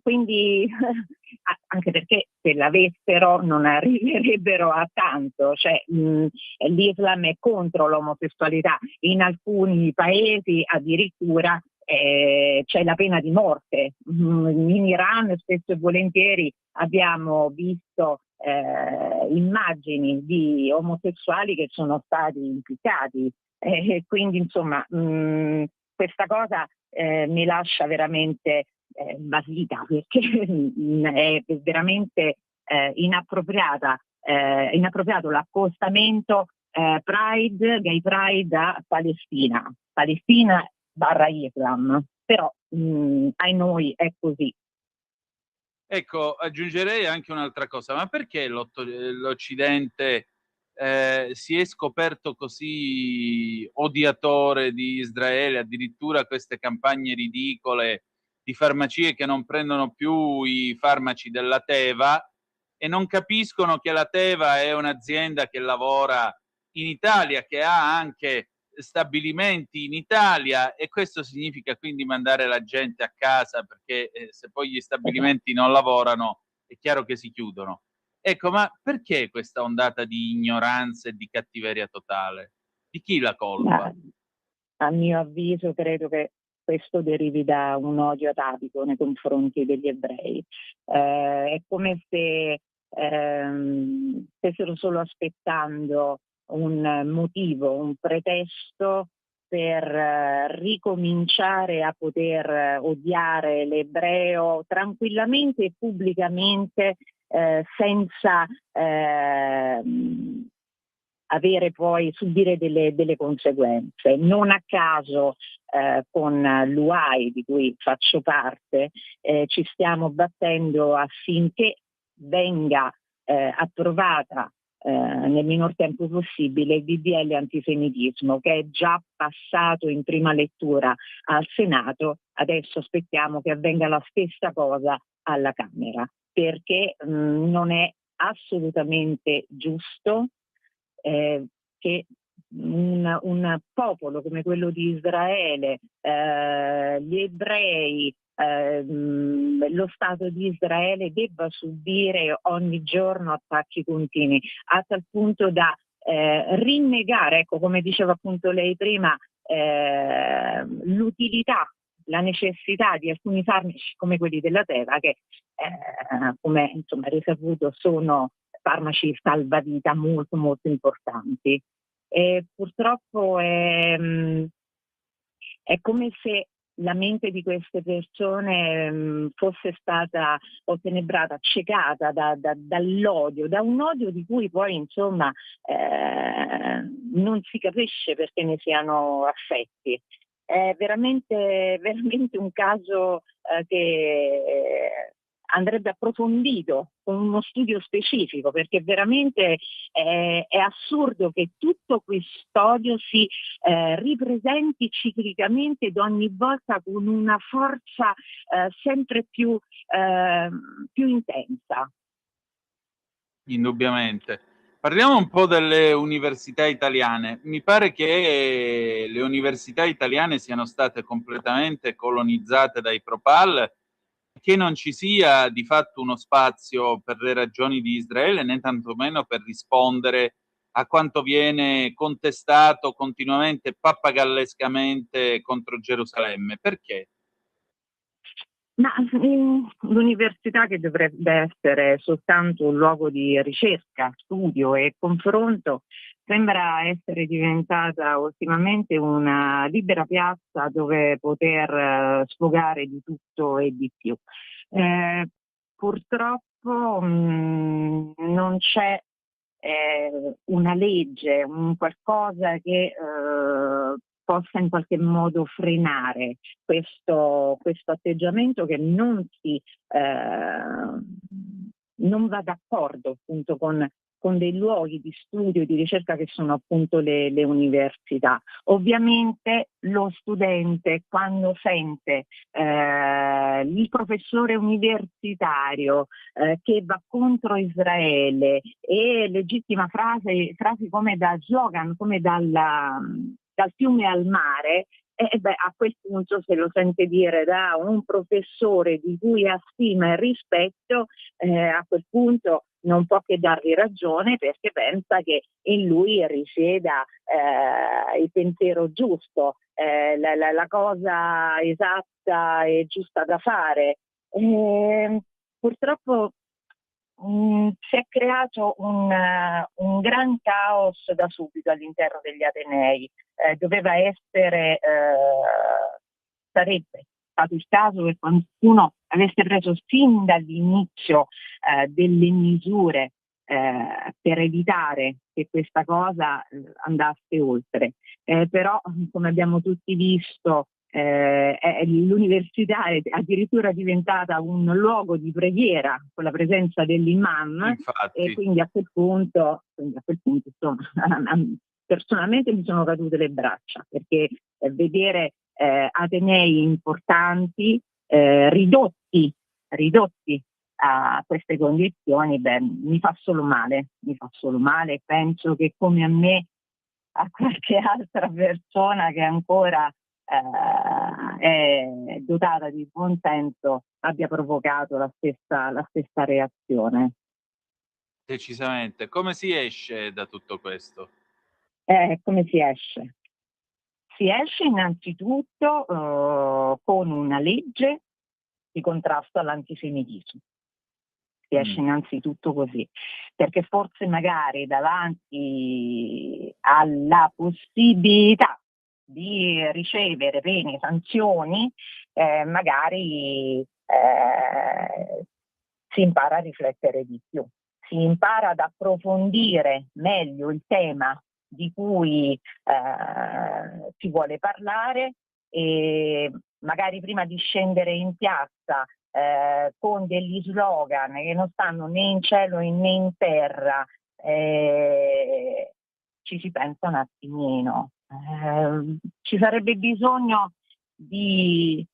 Quindi anche perché se l'avessero non arriverebbero a tanto, cioè l'Islam è contro l'omosessualità, in alcuni paesi addirittura c'è la pena di morte. In Iran spesso e volentieri abbiamo visto immagini di omosessuali che sono stati impiccati, quindi insomma questa cosa mi lascia veramente basita, perché è veramente inappropriato l'accostamento Gay Pride a Palestina barra Islam, però ai noi è così. Ecco, aggiungerei anche un'altra cosa, ma perché l'Occidente si è scoperto così odiatore di Israele, addirittura queste campagne ridicole di farmacie che non prendono più i farmaci della Teva e non capiscono che la Teva è un'azienda che lavora in Italia, che ha anche stabilimenti in Italia, e questo significa quindi mandare la gente a casa, perché se poi gli stabilimenti non lavorano è chiaro che si chiudono. Ecco, ma perché questa ondata di ignoranza e di cattiveria totale? Di chi la colpa? A mio avviso credo che questo derivi da un odio atavico nei confronti degli ebrei. È come se stessero solo aspettando un motivo, un pretesto per ricominciare a poter odiare l'ebreo tranquillamente e pubblicamente, senza subire delle conseguenze. Non a caso con l'UAI, di cui faccio parte, ci stiamo battendo affinché venga approvata nel minor tempo possibile il DDL antisemitismo, che è già passato in prima lettura al Senato. Adesso aspettiamo che avvenga la stessa cosa alla Camera, perché non è assolutamente giusto che un popolo come quello di Israele, gli ebrei, lo Stato di Israele debba subire ogni giorno attacchi continui, a tal punto da rinnegare, ecco, come diceva appunto lei prima, l'utilità, la necessità di alcuni farmaci come quelli della Teva, che come insomma risaputo sono farmaci salvavita molto molto importanti. E purtroppo è come se la mente di queste persone fosse stata ottenebrata, accecata dall'odio, da un odio di cui poi insomma non si capisce perché ne siano affetti. È veramente un caso che andrebbe approfondito con uno studio specifico, perché veramente è assurdo che tutto quest'odio si ripresenti ciclicamente ed ogni volta con una forza sempre più intensa. Indubbiamente. Parliamo un po' delle università italiane. Mi pare che le università italiane siano state completamente colonizzate dai Propal, che non ci sia di fatto uno spazio per le ragioni di Israele, né tantomeno per rispondere a quanto viene contestato continuamente, pappagallescamente contro Gerusalemme. Perché? Ma l'università, che dovrebbe essere soltanto un luogo di ricerca, studio e confronto, sembra essere diventata ultimamente una libera piazza dove poter sfogare di tutto e di più. Purtroppo non c'è una legge, un qualcosa che possa in qualche modo frenare questo atteggiamento che non va d'accordo appunto con dei luoghi di studio e di ricerca che sono appunto le università. Ovviamente lo studente, quando sente il professore universitario che va contro Israele e legittima frasi come da slogan, come dal fiume al mare, a quel punto, se lo sente dire da un professore di cui ha stima e rispetto, a quel punto non può che dargli ragione, perché pensa che in lui risieda il pensiero giusto, la cosa esatta e giusta da fare. Purtroppo si è creato un gran caos da subito all'interno degli Atenei. Doveva essere, sarebbe stato il caso che qualcuno avesse preso sin dall'inizio delle misure per evitare che questa cosa andasse oltre. Però, come abbiamo tutti visto, l'università è addirittura diventata un luogo di preghiera con la presenza dell'imam. Infatti. E quindi a quel punto insomma, personalmente mi sono cadute le braccia, perché vedere atenei importanti ridotti a queste condizioni, mi fa solo male, e penso che, come a me, a qualche altra persona che ancora è dotata di buon senso, abbia provocato la stessa reazione. Decisamente. Come si esce da tutto questo? Come si esce? Si esce innanzitutto con una legge di contrasto all'antisemitismo. Si esce innanzitutto così, perché forse magari davanti alla possibilità di ricevere pene, sanzioni, magari si impara a riflettere di più, si impara ad approfondire meglio il tema di cui si vuole parlare, e magari prima di scendere in piazza con degli slogan che non stanno né in cielo né in terra, ci si pensa un attimino. Ci sarebbe bisogno di,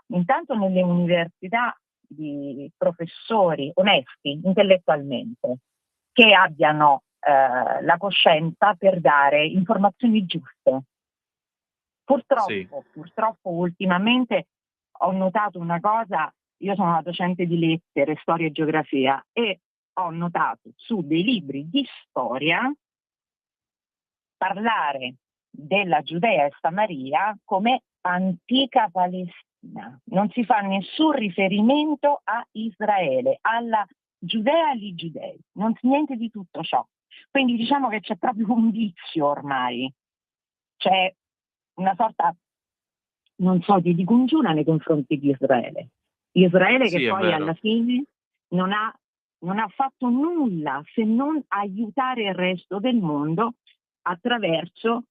intanto nelle università, di professori onesti intellettualmente, che abbiano la coscienza per dare informazioni giuste. Purtroppo ultimamente ho notato una cosa. Io sono una docente di lettere, storia e geografia, e ho notato su dei libri di storia parlare della Giudea e Samaria come antica Palestina. Non si fa nessun riferimento a Israele, alla Giudea e agli giudei, niente di tutto ciò. Quindi diciamo che c'è proprio un vizio ormai, c'è una sorta, non so, di congiura nei confronti di Israele. Israele che poi alla fine non ha fatto nulla se non aiutare il resto del mondo attraverso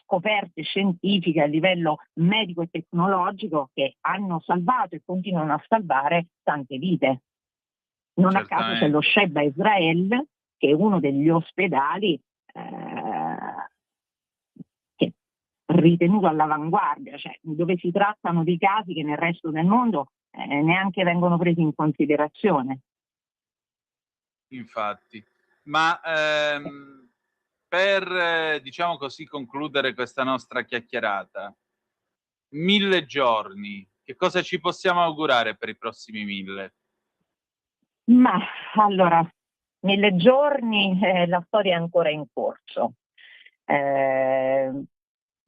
scoperte scientifiche a livello medico e tecnologico che hanno salvato e continuano a salvare tante vite. Non a caso c'è lo Sheba Israel, che è uno degli ospedali che ritenuto all'avanguardia, cioè dove si trattano di casi che nel resto del mondo neanche vengono presi in considerazione. Infatti. Ma per, diciamo così, concludere questa nostra chiacchierata, 1000 giorni, che cosa ci possiamo augurare per i prossimi 1000? Ma allora, 1000 giorni, la storia è ancora in corso.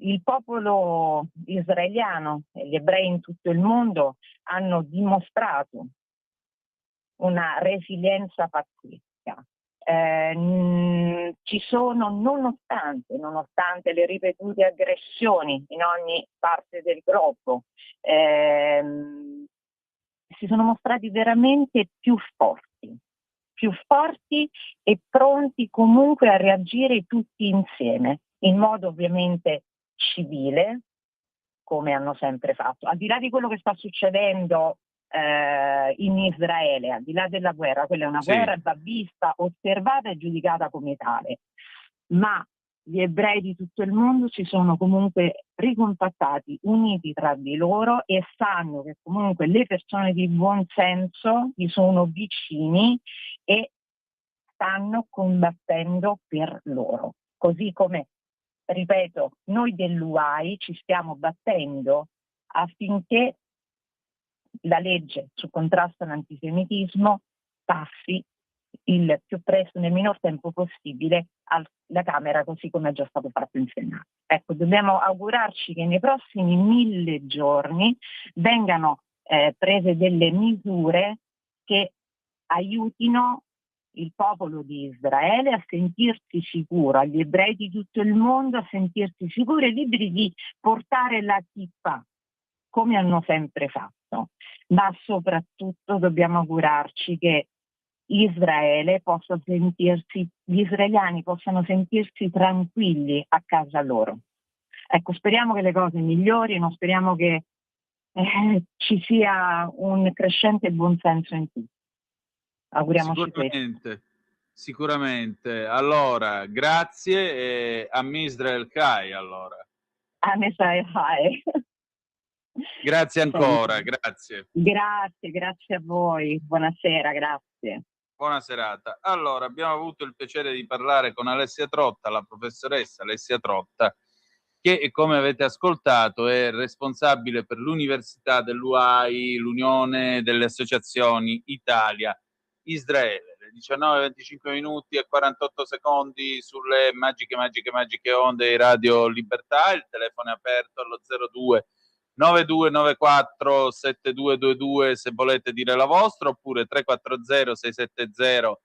Il popolo israeliano e gli ebrei in tutto il mondo hanno dimostrato una resilienza pazzesca. Ci sono, nonostante le ripetute aggressioni in ogni parte del globo, si sono mostrati veramente più forti e pronti comunque a reagire tutti insieme, in modo ovviamente civile, come hanno sempre fatto. Al di là di quello che sta succedendo in Israele, al di là della guerra, quella è una guerra, va vista, osservata e giudicata come tale, ma gli ebrei di tutto il mondo si sono comunque ricontattati, uniti tra di loro e sanno che comunque le persone di buon senso gli sono vicini e stanno combattendo per loro. Così come, ripeto, noi dell'UAI ci stiamo battendo affinché la legge sul contrasto all'antisemitismo passi il più presto, nel minor tempo possibile, alla Camera, così come è già stato fatto in Senato. Ecco, dobbiamo augurarci che nei prossimi 1000 giorni vengano prese delle misure che aiutino il popolo di Israele a sentirsi sicuro, agli ebrei di tutto il mondo a sentirsi sicuri e liberi di portare la kippah, come hanno sempre fatto. Ma soprattutto dobbiamo augurarci che Israele possa sentirsi, gli israeliani possano sentirsi tranquilli a casa loro. Ecco, speriamo che le cose migliorino, speriamo che ci sia un crescente buonsenso in tutti. Auguriamoci questo. Sicuramente. Allora, grazie e a Israel Kai, allora. Grazie ancora, grazie. Grazie a voi. Buonasera, grazie. Buona serata. Allora, abbiamo avuto il piacere di parlare con Alessia Trotta, la professoressa Alessia Trotta, che, come avete ascoltato, è responsabile per l'Università dell'UAI, l'Unione delle Associazioni Italia-Israele. Le 19:25 minuti e 48 secondi sulle magiche onde di Radio Libertà. Il telefono è aperto allo 02 9294 7222 se volete dire la vostra, oppure 340 670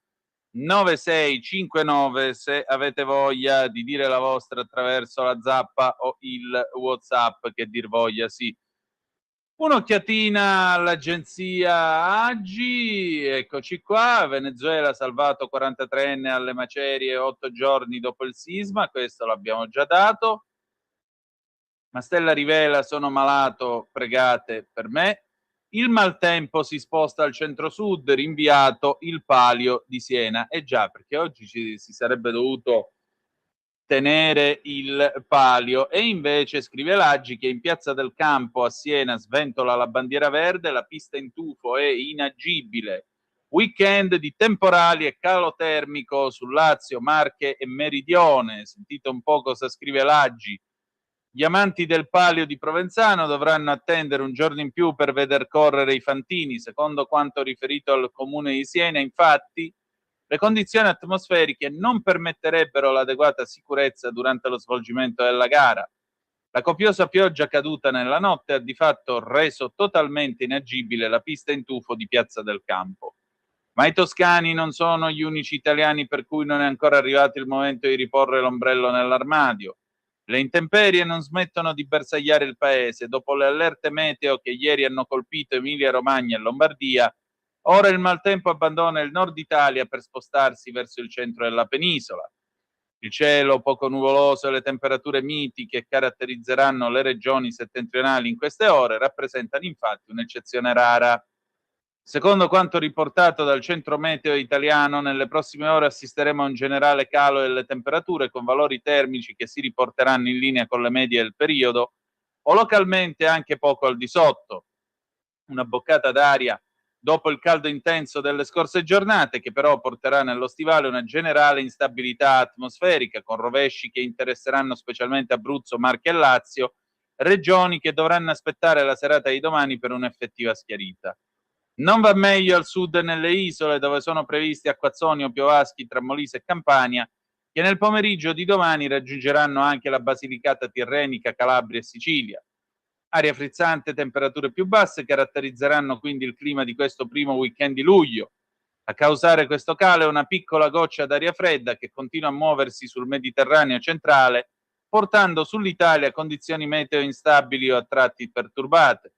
9659 se avete voglia di dire la vostra attraverso la zappa o il WhatsApp, che dir voglia sì. Un'occhiatina all'agenzia Agi, eccoci qua. Venezuela salvato 43enne alle macerie 8 giorni dopo il sisma, questo l'abbiamo già dato. Mastella rivela: sono malato, pregate per me. Il maltempo si sposta al centro-sud, rinviato il palio di Siena. Già, perché oggi si sarebbe dovuto tenere il palio, e invece scrive l'Aggi che in Piazza del Campo a Siena sventola la bandiera verde, la pista in tufo è inagibile. Weekend di temporali e calo termico su Lazio, Marche e Meridione. Sentite un po' cosa scrive l'Aggi. Gli amanti del palio di Provenzano dovranno attendere un giorno in più per veder correre i fantini. Secondo quanto riferito al comune di Siena, infatti, le condizioni atmosferiche non permetterebbero l'adeguata sicurezza durante lo svolgimento della gara. La copiosa pioggia caduta nella notte ha di fatto reso totalmente inagibile la pista in tufo di Piazza del Campo. Ma i toscani non sono gli unici italiani per cui non è ancora arrivato il momento di riporre l'ombrello nell'armadio. Le intemperie non smettono di bersagliare il paese. Dopo le allerte meteo che ieri hanno colpito Emilia-Romagna e Lombardia, ora il maltempo abbandona il nord Italia per spostarsi verso il centro della penisola. Il cielo poco nuvoloso e le temperature miti che caratterizzeranno le regioni settentrionali in queste ore rappresentano infatti un'eccezione rara. Secondo quanto riportato dal centro meteo italiano, nelle prossime ore assisteremo a un generale calo delle temperature con valori termici che si riporteranno in linea con le medie del periodo o localmente anche poco al di sotto. Una boccata d'aria dopo il caldo intenso delle scorse giornate, che però porterà nello stivale una generale instabilità atmosferica, con rovesci che interesseranno specialmente Abruzzo, Marche e Lazio, regioni che dovranno aspettare la serata di domani per un'effettiva schiarita. Non va meglio al sud e nelle isole, dove sono previsti acquazzoni o piovaschi tra Molise e Campania, che nel pomeriggio di domani raggiungeranno anche la Basilicata tirrenica, Calabria e Sicilia. Aria frizzante, temperature più basse caratterizzeranno quindi il clima di questo primo weekend di luglio. A causare questo calo è una piccola goccia d'aria fredda che continua a muoversi sul Mediterraneo centrale, portando sull'Italia condizioni meteo instabili o a tratti perturbate.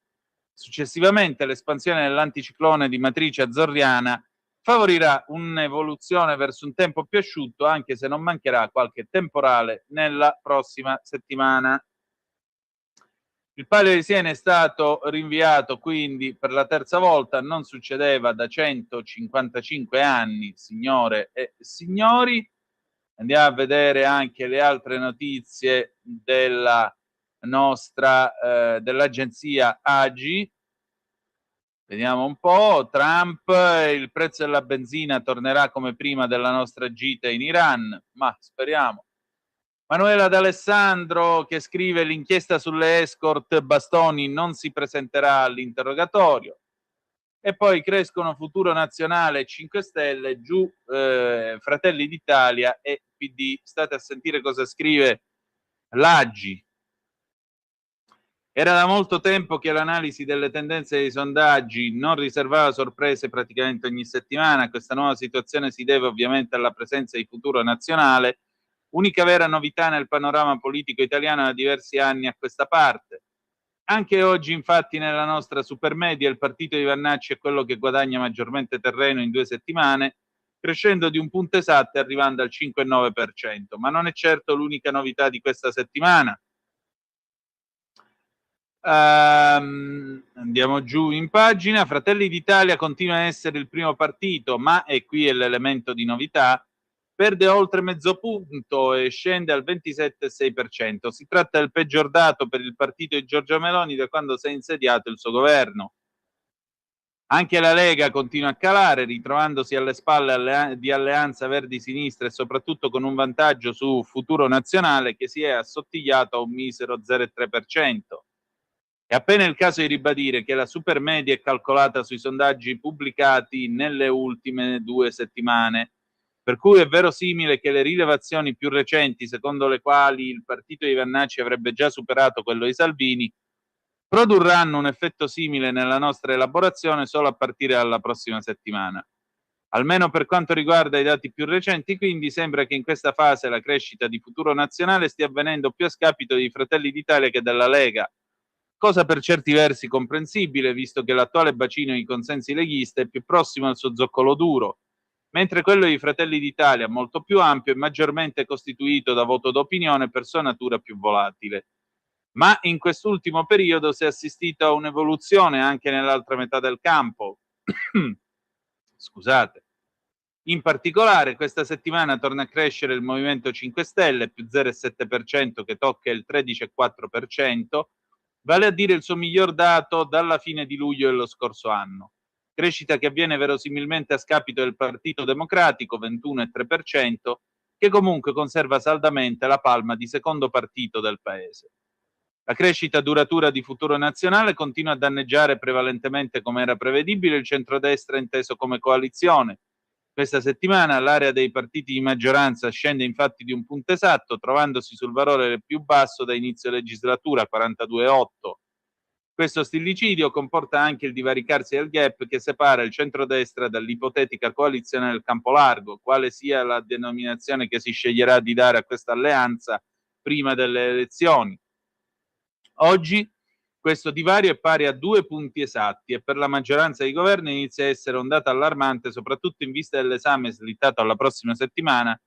Successivamente l'espansione dell'anticiclone di matrice azzorriana favorirà un'evoluzione verso un tempo più asciutto, anche se non mancherà qualche temporale nella prossima settimana. Il Palio di Siena è stato rinviato quindi per la terza volta, non succedeva da 155 anni, signore e signori. Andiamo a vedere anche le altre notizie della nostra dell'agenzia AGI. Vediamo un po'. Trump, il prezzo della benzina tornerà come prima della nostra gita in Iran, ma speriamo. Manuela D'Alessandro che scrive: l'inchiesta sulle escort Bastoni non si presenterà all'interrogatorio. E poi crescono Futuro Nazionale, 5 Stelle, giù Fratelli d'Italia e PD. State a sentire cosa scrive l'Aggi. Era da molto tempo che l'analisi delle tendenze dei sondaggi non riservava sorprese praticamente ogni settimana. Questa nuova situazione si deve ovviamente alla presenza di Futuro Nazionale, unica vera novità nel panorama politico italiano da diversi anni a questa parte. Anche oggi, infatti, nella nostra supermedia il partito di Vannacci è quello che guadagna maggiormente terreno in 2 settimane, crescendo di un punto esatto e arrivando al 5,9%. Ma non è certo l'unica novità di questa settimana. Andiamo giù in pagina. Fratelli d'Italia continua a essere il primo partito, ma, e qui è l'elemento di novità, perde oltre mezzo punto e scende al 27,6%. Si tratta del peggior dato per il partito di Giorgia Meloni da quando si è insediato il suo governo. Anche la Lega continua a calare, ritrovandosi alle spalle di Alleanza Verdi-Sinistra e soprattutto con un vantaggio su Futuro Nazionale che si è assottigliato a un misero 0,3%. È appena il caso di ribadire che la supermedia è calcolata sui sondaggi pubblicati nelle ultime 2 settimane, per cui è verosimile che le rilevazioni più recenti, secondo le quali il partito di Vannacci avrebbe già superato quello di Salvini, produrranno un effetto simile nella nostra elaborazione solo a partire dalla prossima settimana. Almeno per quanto riguarda i dati più recenti, quindi, sembra che in questa fase la crescita di Futuro Nazionale stia avvenendo più a scapito di Fratelli d'Italia che della Lega, cosa per certi versi comprensibile, visto che l'attuale bacino di consensi leghista è più prossimo al suo zoccolo duro, mentre quello di Fratelli d'Italia, molto più ampio e maggiormente costituito da voto d'opinione per sua natura più volatile. Ma in quest'ultimo periodo si è assistito a un'evoluzione anche nell'altra metà del campo. Scusate. In particolare, questa settimana torna a crescere il Movimento 5 Stelle, più 0,7%, che tocca il 13,4%, vale a dire il suo miglior dato dalla fine di luglio dello scorso anno. Crescita che avviene verosimilmente a scapito del Partito Democratico, 21,3%, che comunque conserva saldamente la palma di secondo partito del paese. La crescita duratura di Futuro Nazionale continua a danneggiare prevalentemente, come era prevedibile, il centrodestra inteso come coalizione. Questa settimana l'area dei partiti di maggioranza scende infatti di un punto esatto, trovandosi sul valore più basso da inizio legislatura, 42,8. Questo stillicidio comporta anche il divaricarsi del gap che separa il centrodestra dall'ipotetica coalizione del campo largo, quale sia la denominazione che si sceglierà di dare a questa alleanza prima delle elezioni. Oggi questo divario è pari a 2 punti esatti e per la maggioranza di governo inizia a essere ondata allarmante, soprattutto in vista dell'esame slittato alla prossima settimana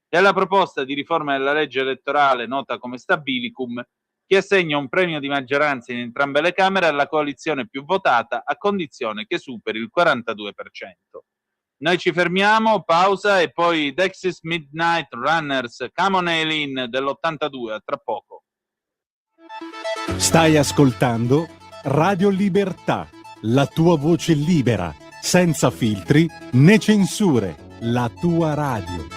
della proposta di riforma della legge elettorale nota come Stabilicum, che assegna un premio di maggioranza in entrambe le Camere alla coalizione più votata a condizione che superi il 42%. Noi ci fermiamo, pausa e poi Dexys Midnight Runners, Come on Eileen dell'82, a tra poco. Stai ascoltando Radio Libertà, la tua voce libera, senza filtri né censure, la tua radio.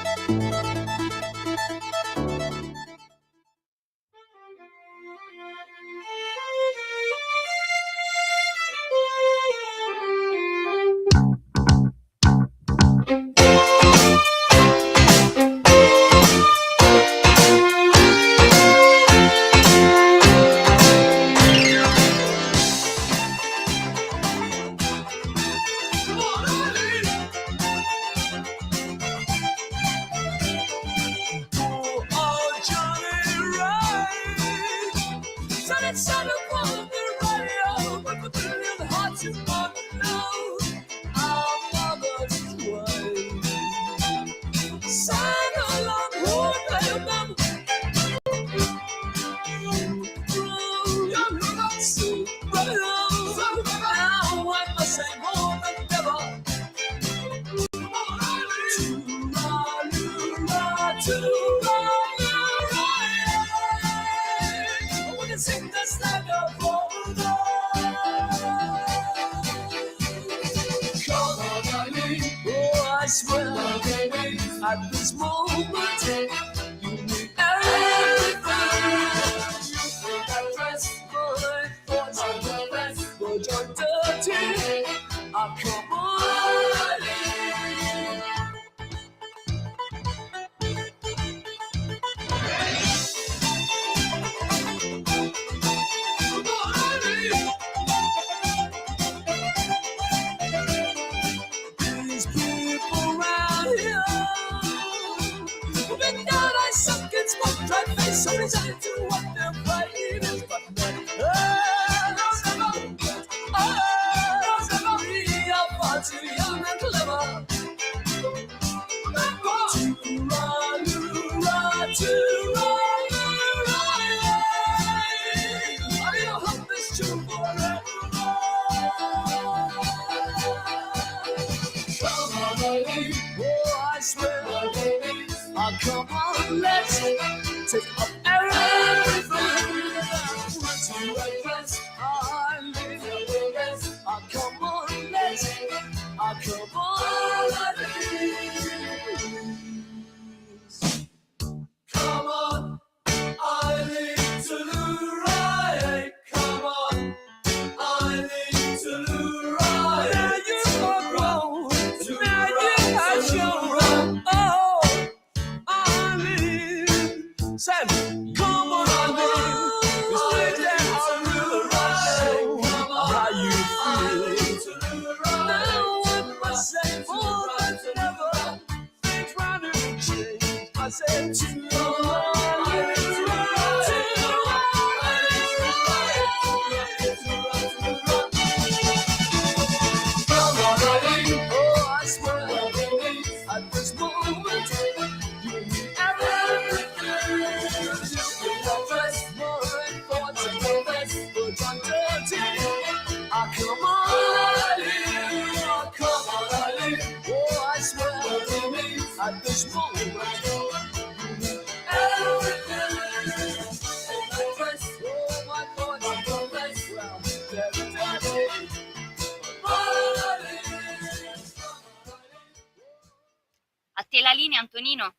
A te la linea, Antonino.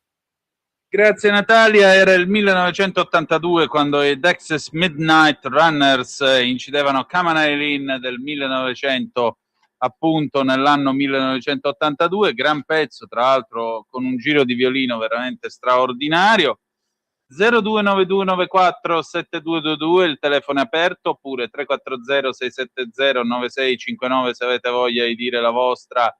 Grazie Natalia, era il 1982 quando i Dexys Midnight Runners incidevano Come on Eileen del 1900, appunto nell'anno 1982, gran pezzo tra l'altro con un giro di violino veramente straordinario. 0292947222 il telefono è aperto, oppure 340-670-9659 se avete voglia di dire la vostra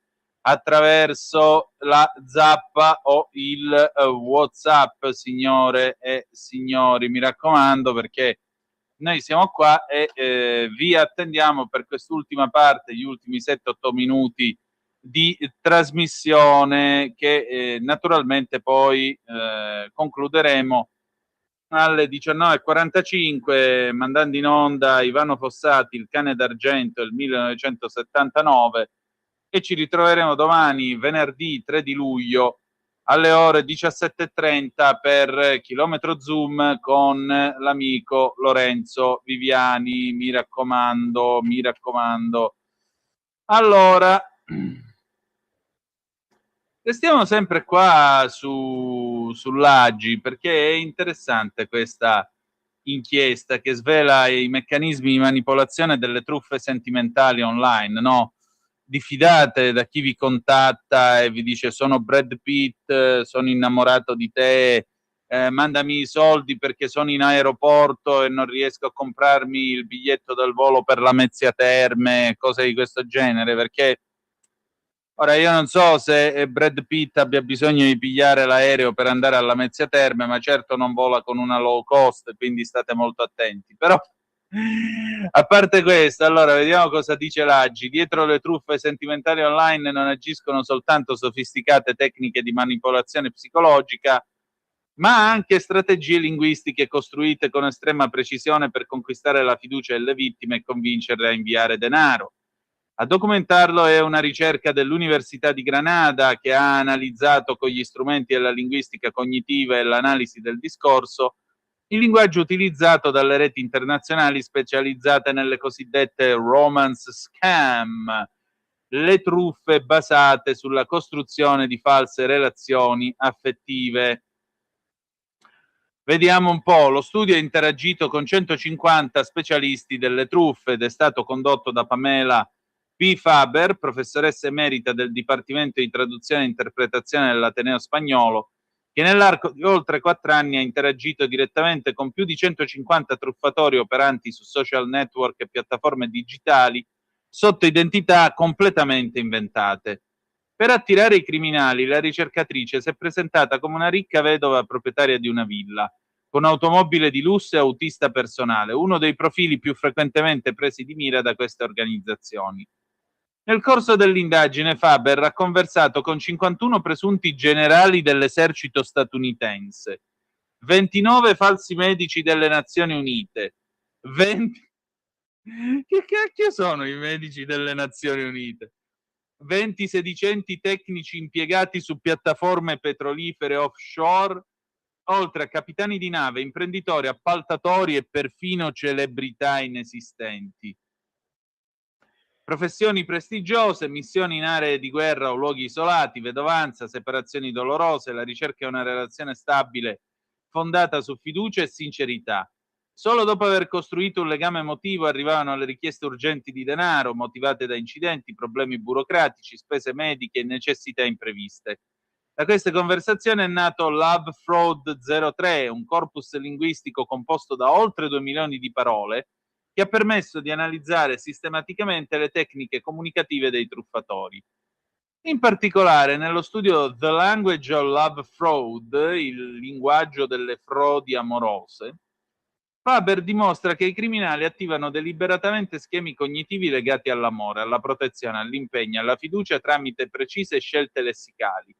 attraverso la zappa o il WhatsApp, signore e signori, mi raccomando, perché noi siamo qua e vi attendiamo per quest'ultima parte, gli ultimi 7-8 minuti di trasmissione che naturalmente poi concluderemo alle 19:45 mandando in onda Ivano Fossati, Il cane d'argento del 1979, e ci ritroveremo domani, venerdì 3 di luglio, alle ore 17:30 per Chilometro Zoom con l'amico Lorenzo Viviani. Mi raccomando. Allora, Restiamo sempre qua sull'Agi, perché è interessante questa inchiesta che svela i meccanismi di manipolazione delle truffe sentimentali online, no? Diffidate da chi vi contatta e vi dice sono Brad Pitt, sono innamorato di te, mandami i soldi perché sono in aeroporto e non riesco a comprarmi il biglietto del volo per la Mezzia Terme, cose di questo genere, perché ora io non so se Brad Pitt abbia bisogno di pigliare l'aereo per andare alla Mezzia Terme, ma certo non vola con una low cost, quindi state molto attenti. Però, a parte questo, allora vediamo cosa dice l'Aggi. Dietro le truffe sentimentali online non agiscono soltanto sofisticate tecniche di manipolazione psicologica, ma anche strategie linguistiche costruite con estrema precisione per conquistare la fiducia delle vittime e convincerle a inviare denaro. A documentarlo è una ricerca dell'Università di Granada che ha analizzato con gli strumenti della linguistica cognitiva e l'analisi del discorso il linguaggio utilizzato dalle reti internazionali specializzate nelle cosiddette romance scam, le truffe basate sulla costruzione di false relazioni affettive. Vediamo un po', lo studio ha interagito con 150 specialisti delle truffe ed è stato condotto da Pamela P. Faber, professoressa emerita del Dipartimento di Traduzione e Interpretazione dell'Ateneo Spagnolo, che nell'arco di oltre 4 anni ha interagito direttamente con più di 150 truffatori operanti su social network e piattaforme digitali sotto identità completamente inventate. Per attirare i criminali, la ricercatrice si è presentata come una ricca vedova proprietaria di una villa, con automobile di lusso e autista personale, uno dei profili più frequentemente presi di mira da queste organizzazioni. Nel corso dell'indagine Faber ha conversato con 51 presunti generali dell'esercito statunitense, 29 falsi medici delle Nazioni Unite, 20... Che cacchio sono i medici delle Nazioni Unite? 20 sedicenti tecnici impiegati su piattaforme petrolifere offshore, oltre a capitani di nave, imprenditori, appaltatori e perfino celebrità inesistenti. Professioni prestigiose, missioni in aree di guerra o luoghi isolati, vedovanza, separazioni dolorose, la ricerca di una relazione stabile fondata su fiducia e sincerità. Solo dopo aver costruito un legame emotivo arrivavano le richieste urgenti di denaro, motivate da incidenti, problemi burocratici, spese mediche e necessità impreviste. Da queste conversazioni è nato Love Fraud 03, un corpus linguistico composto da oltre 2 milioni di parole, che ha permesso di analizzare sistematicamente le tecniche comunicative dei truffatori. In particolare, nello studio The Language of Love Fraud, il linguaggio delle frodi amorose, Faber dimostra che i criminali attivano deliberatamente schemi cognitivi legati all'amore, alla protezione, all'impegno, alla fiducia tramite precise scelte lessicali,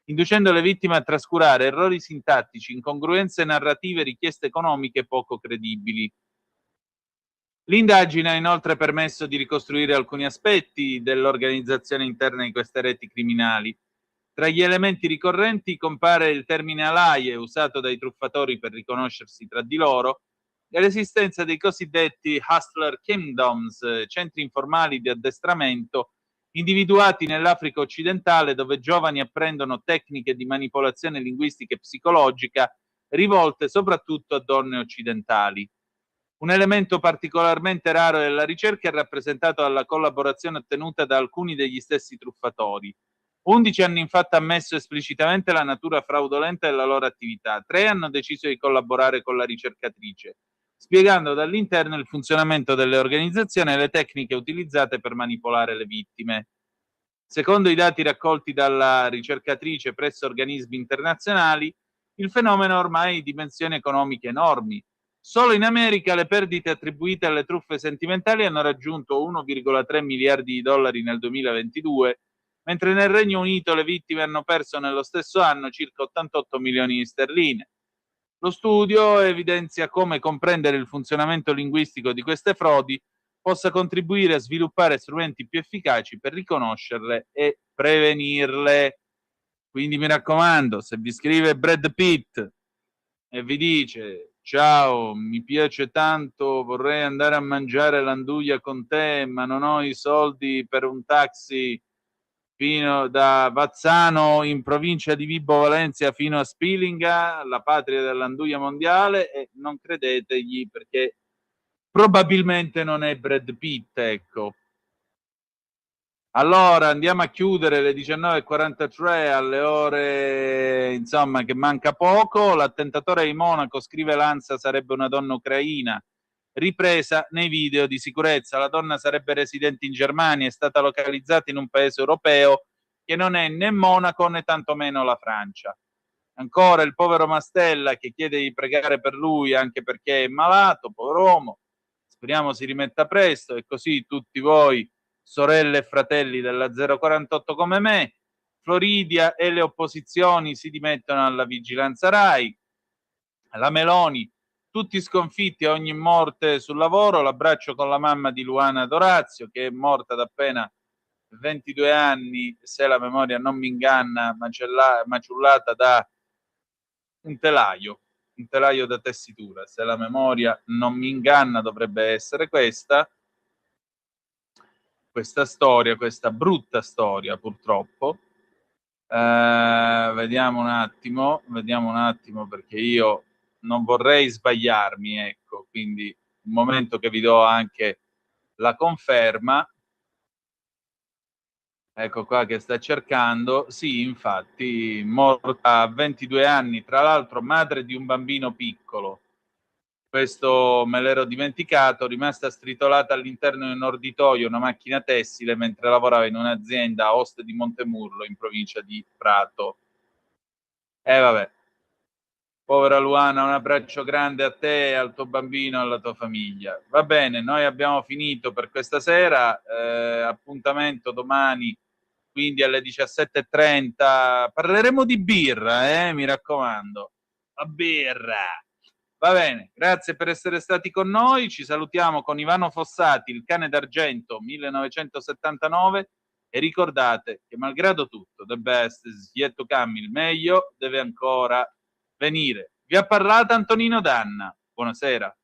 inducendo le vittime a trascurare errori sintattici, incongruenze narrative, richieste economiche poco credibili. L'indagine ha inoltre permesso di ricostruire alcuni aspetti dell'organizzazione interna di queste reti criminali. Tra gli elementi ricorrenti compare il termine alaie, usato dai truffatori per riconoscersi tra di loro, e l'esistenza dei cosiddetti Hustler Kingdoms, centri informali di addestramento individuati nell'Africa occidentale, dove giovani apprendono tecniche di manipolazione linguistica e psicologica rivolte soprattutto a donne occidentali. Un elemento particolarmente raro della ricerca è rappresentato dalla collaborazione ottenuta da alcuni degli stessi truffatori. 11 hanno infatti ammesso esplicitamente la natura fraudolenta della loro attività, 3 hanno deciso di collaborare con la ricercatrice, spiegando dall'interno il funzionamento delle organizzazioni e le tecniche utilizzate per manipolare le vittime. Secondo i dati raccolti dalla ricercatrice presso organismi internazionali, il fenomeno ha ormai dimensioni economiche enormi. Solo in America le perdite attribuite alle truffe sentimentali hanno raggiunto 1,3 miliardi di dollari nel 2022, mentre nel Regno Unito le vittime hanno perso nello stesso anno circa 88 milioni di sterline. Lo studio evidenzia come comprendere il funzionamento linguistico di queste frodi possa contribuire a sviluppare strumenti più efficaci per riconoscerle e prevenirle. Quindi mi raccomando, se vi scrive Brad Pitt e vi dice ciao, mi piace tanto, vorrei andare a mangiare l'anduglia con te, ma non ho i soldi per un taxi fino da Vazzano in provincia di Vibo Valentia fino a Spilinga, la patria dell'anduia mondiale, e non credetegli perché probabilmente non è Brad Pitt, ecco. Allora andiamo a chiudere le 19:43, alle ore insomma che manca poco. L'attentatore di Monaco, scrive l'Ansa, sarebbe una donna ucraina, ripresa nei video di sicurezza. La donna sarebbe residente in Germania, è stata localizzata in un paese europeo che non è né Monaco né tantomeno la Francia. Ancora il povero Mastella che chiede di pregare per lui anche perché è malato, povero uomo. Speriamo si rimetta presto, e così tutti voi, sorelle e fratelli della 048 come me. Floridia e le opposizioni si dimettono alla vigilanza Rai. La Meloni, tutti sconfitti a ogni morte sul lavoro. L'abbraccio con la mamma di Luana D'Orazio, che è morta da appena 22 anni, se la memoria non mi inganna, maciullata da un telaio da tessitura. Se la memoria non mi inganna dovrebbe essere questa storia, questa brutta storia purtroppo. Vediamo un attimo perché io non vorrei sbagliarmi, ecco, quindi un momento che vi do anche la conferma. Ecco qua che sta cercando. Sì, infatti, morta a 22 anni, tra l'altro madre di un bambino piccolo. Questo me l'ero dimenticato, rimasta stritolata all'interno di un orditoio, una macchina tessile, mentre lavorava in un'azienda a Oste di Montemurlo, in provincia di Prato. Vabbè. Povera Luana, un abbraccio grande a te, al tuo bambino e alla tua famiglia. Va bene, noi abbiamo finito per questa sera. Appuntamento domani, quindi alle 17:30. Parleremo di birra, mi raccomando. La birra. Va bene, grazie per essere stati con noi. Ci salutiamo con Ivano Fossati, Il cane d'argento 1979, e ricordate che malgrado tutto, the best is yet to come, il meglio deve ancora venire. Vi ha parlato Antonino Danna. Buonasera.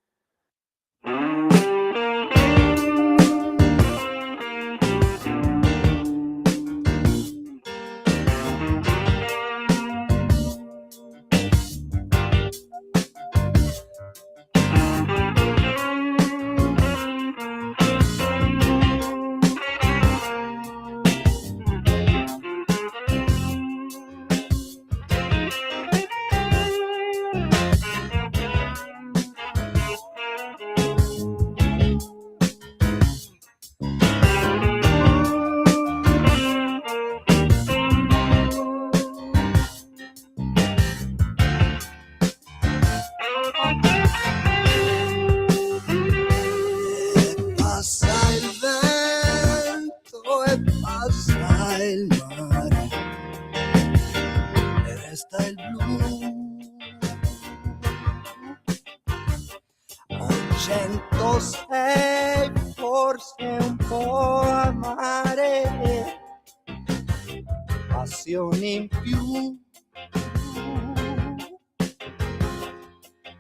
Passioni in più,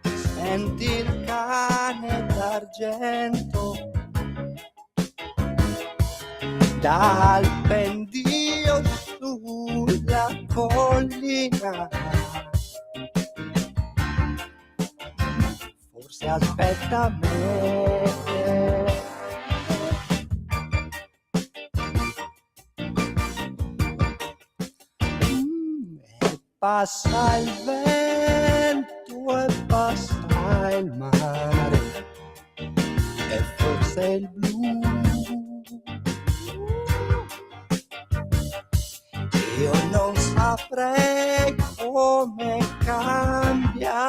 senti il cane d'argento dal pendio sulla collina, forse aspetta me. Passa il vento e passa il mare e forse il blu. Io non saprei come cambiare,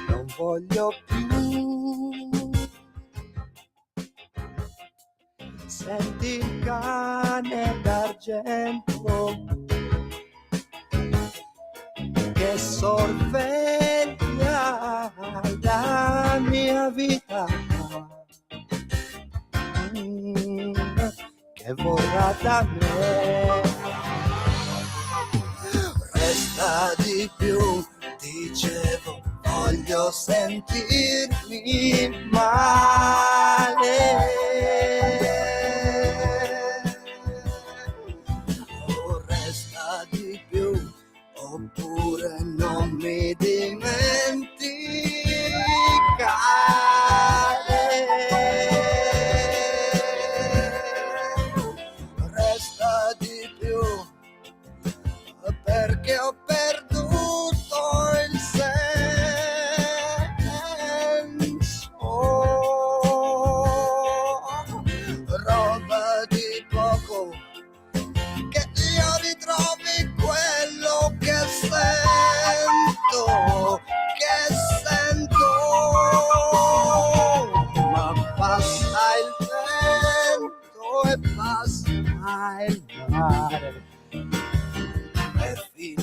non voglio più. Senti il cane d'argento che sorveglia la mia vita, che vorrà da me. Resta di più, dicevo, voglio sentirmi male.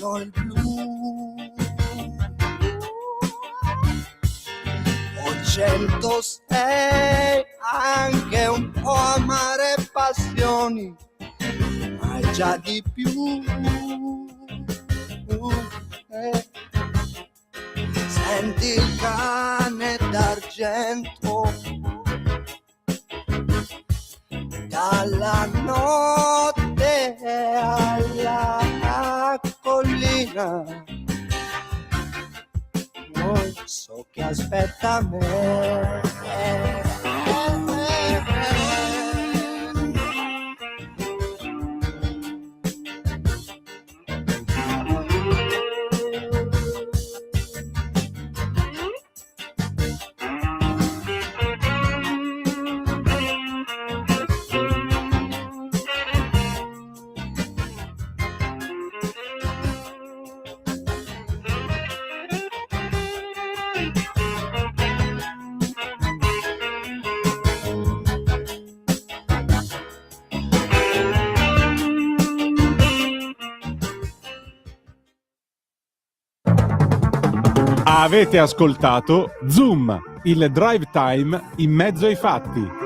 sento il blu. Ho 106, anche un po' amare passioni, ma è già di più. Senti il cane d'argento dalla notte alla collina, non so che aspetta me. Avete ascoltato Zoom, il drive time in mezzo ai fatti.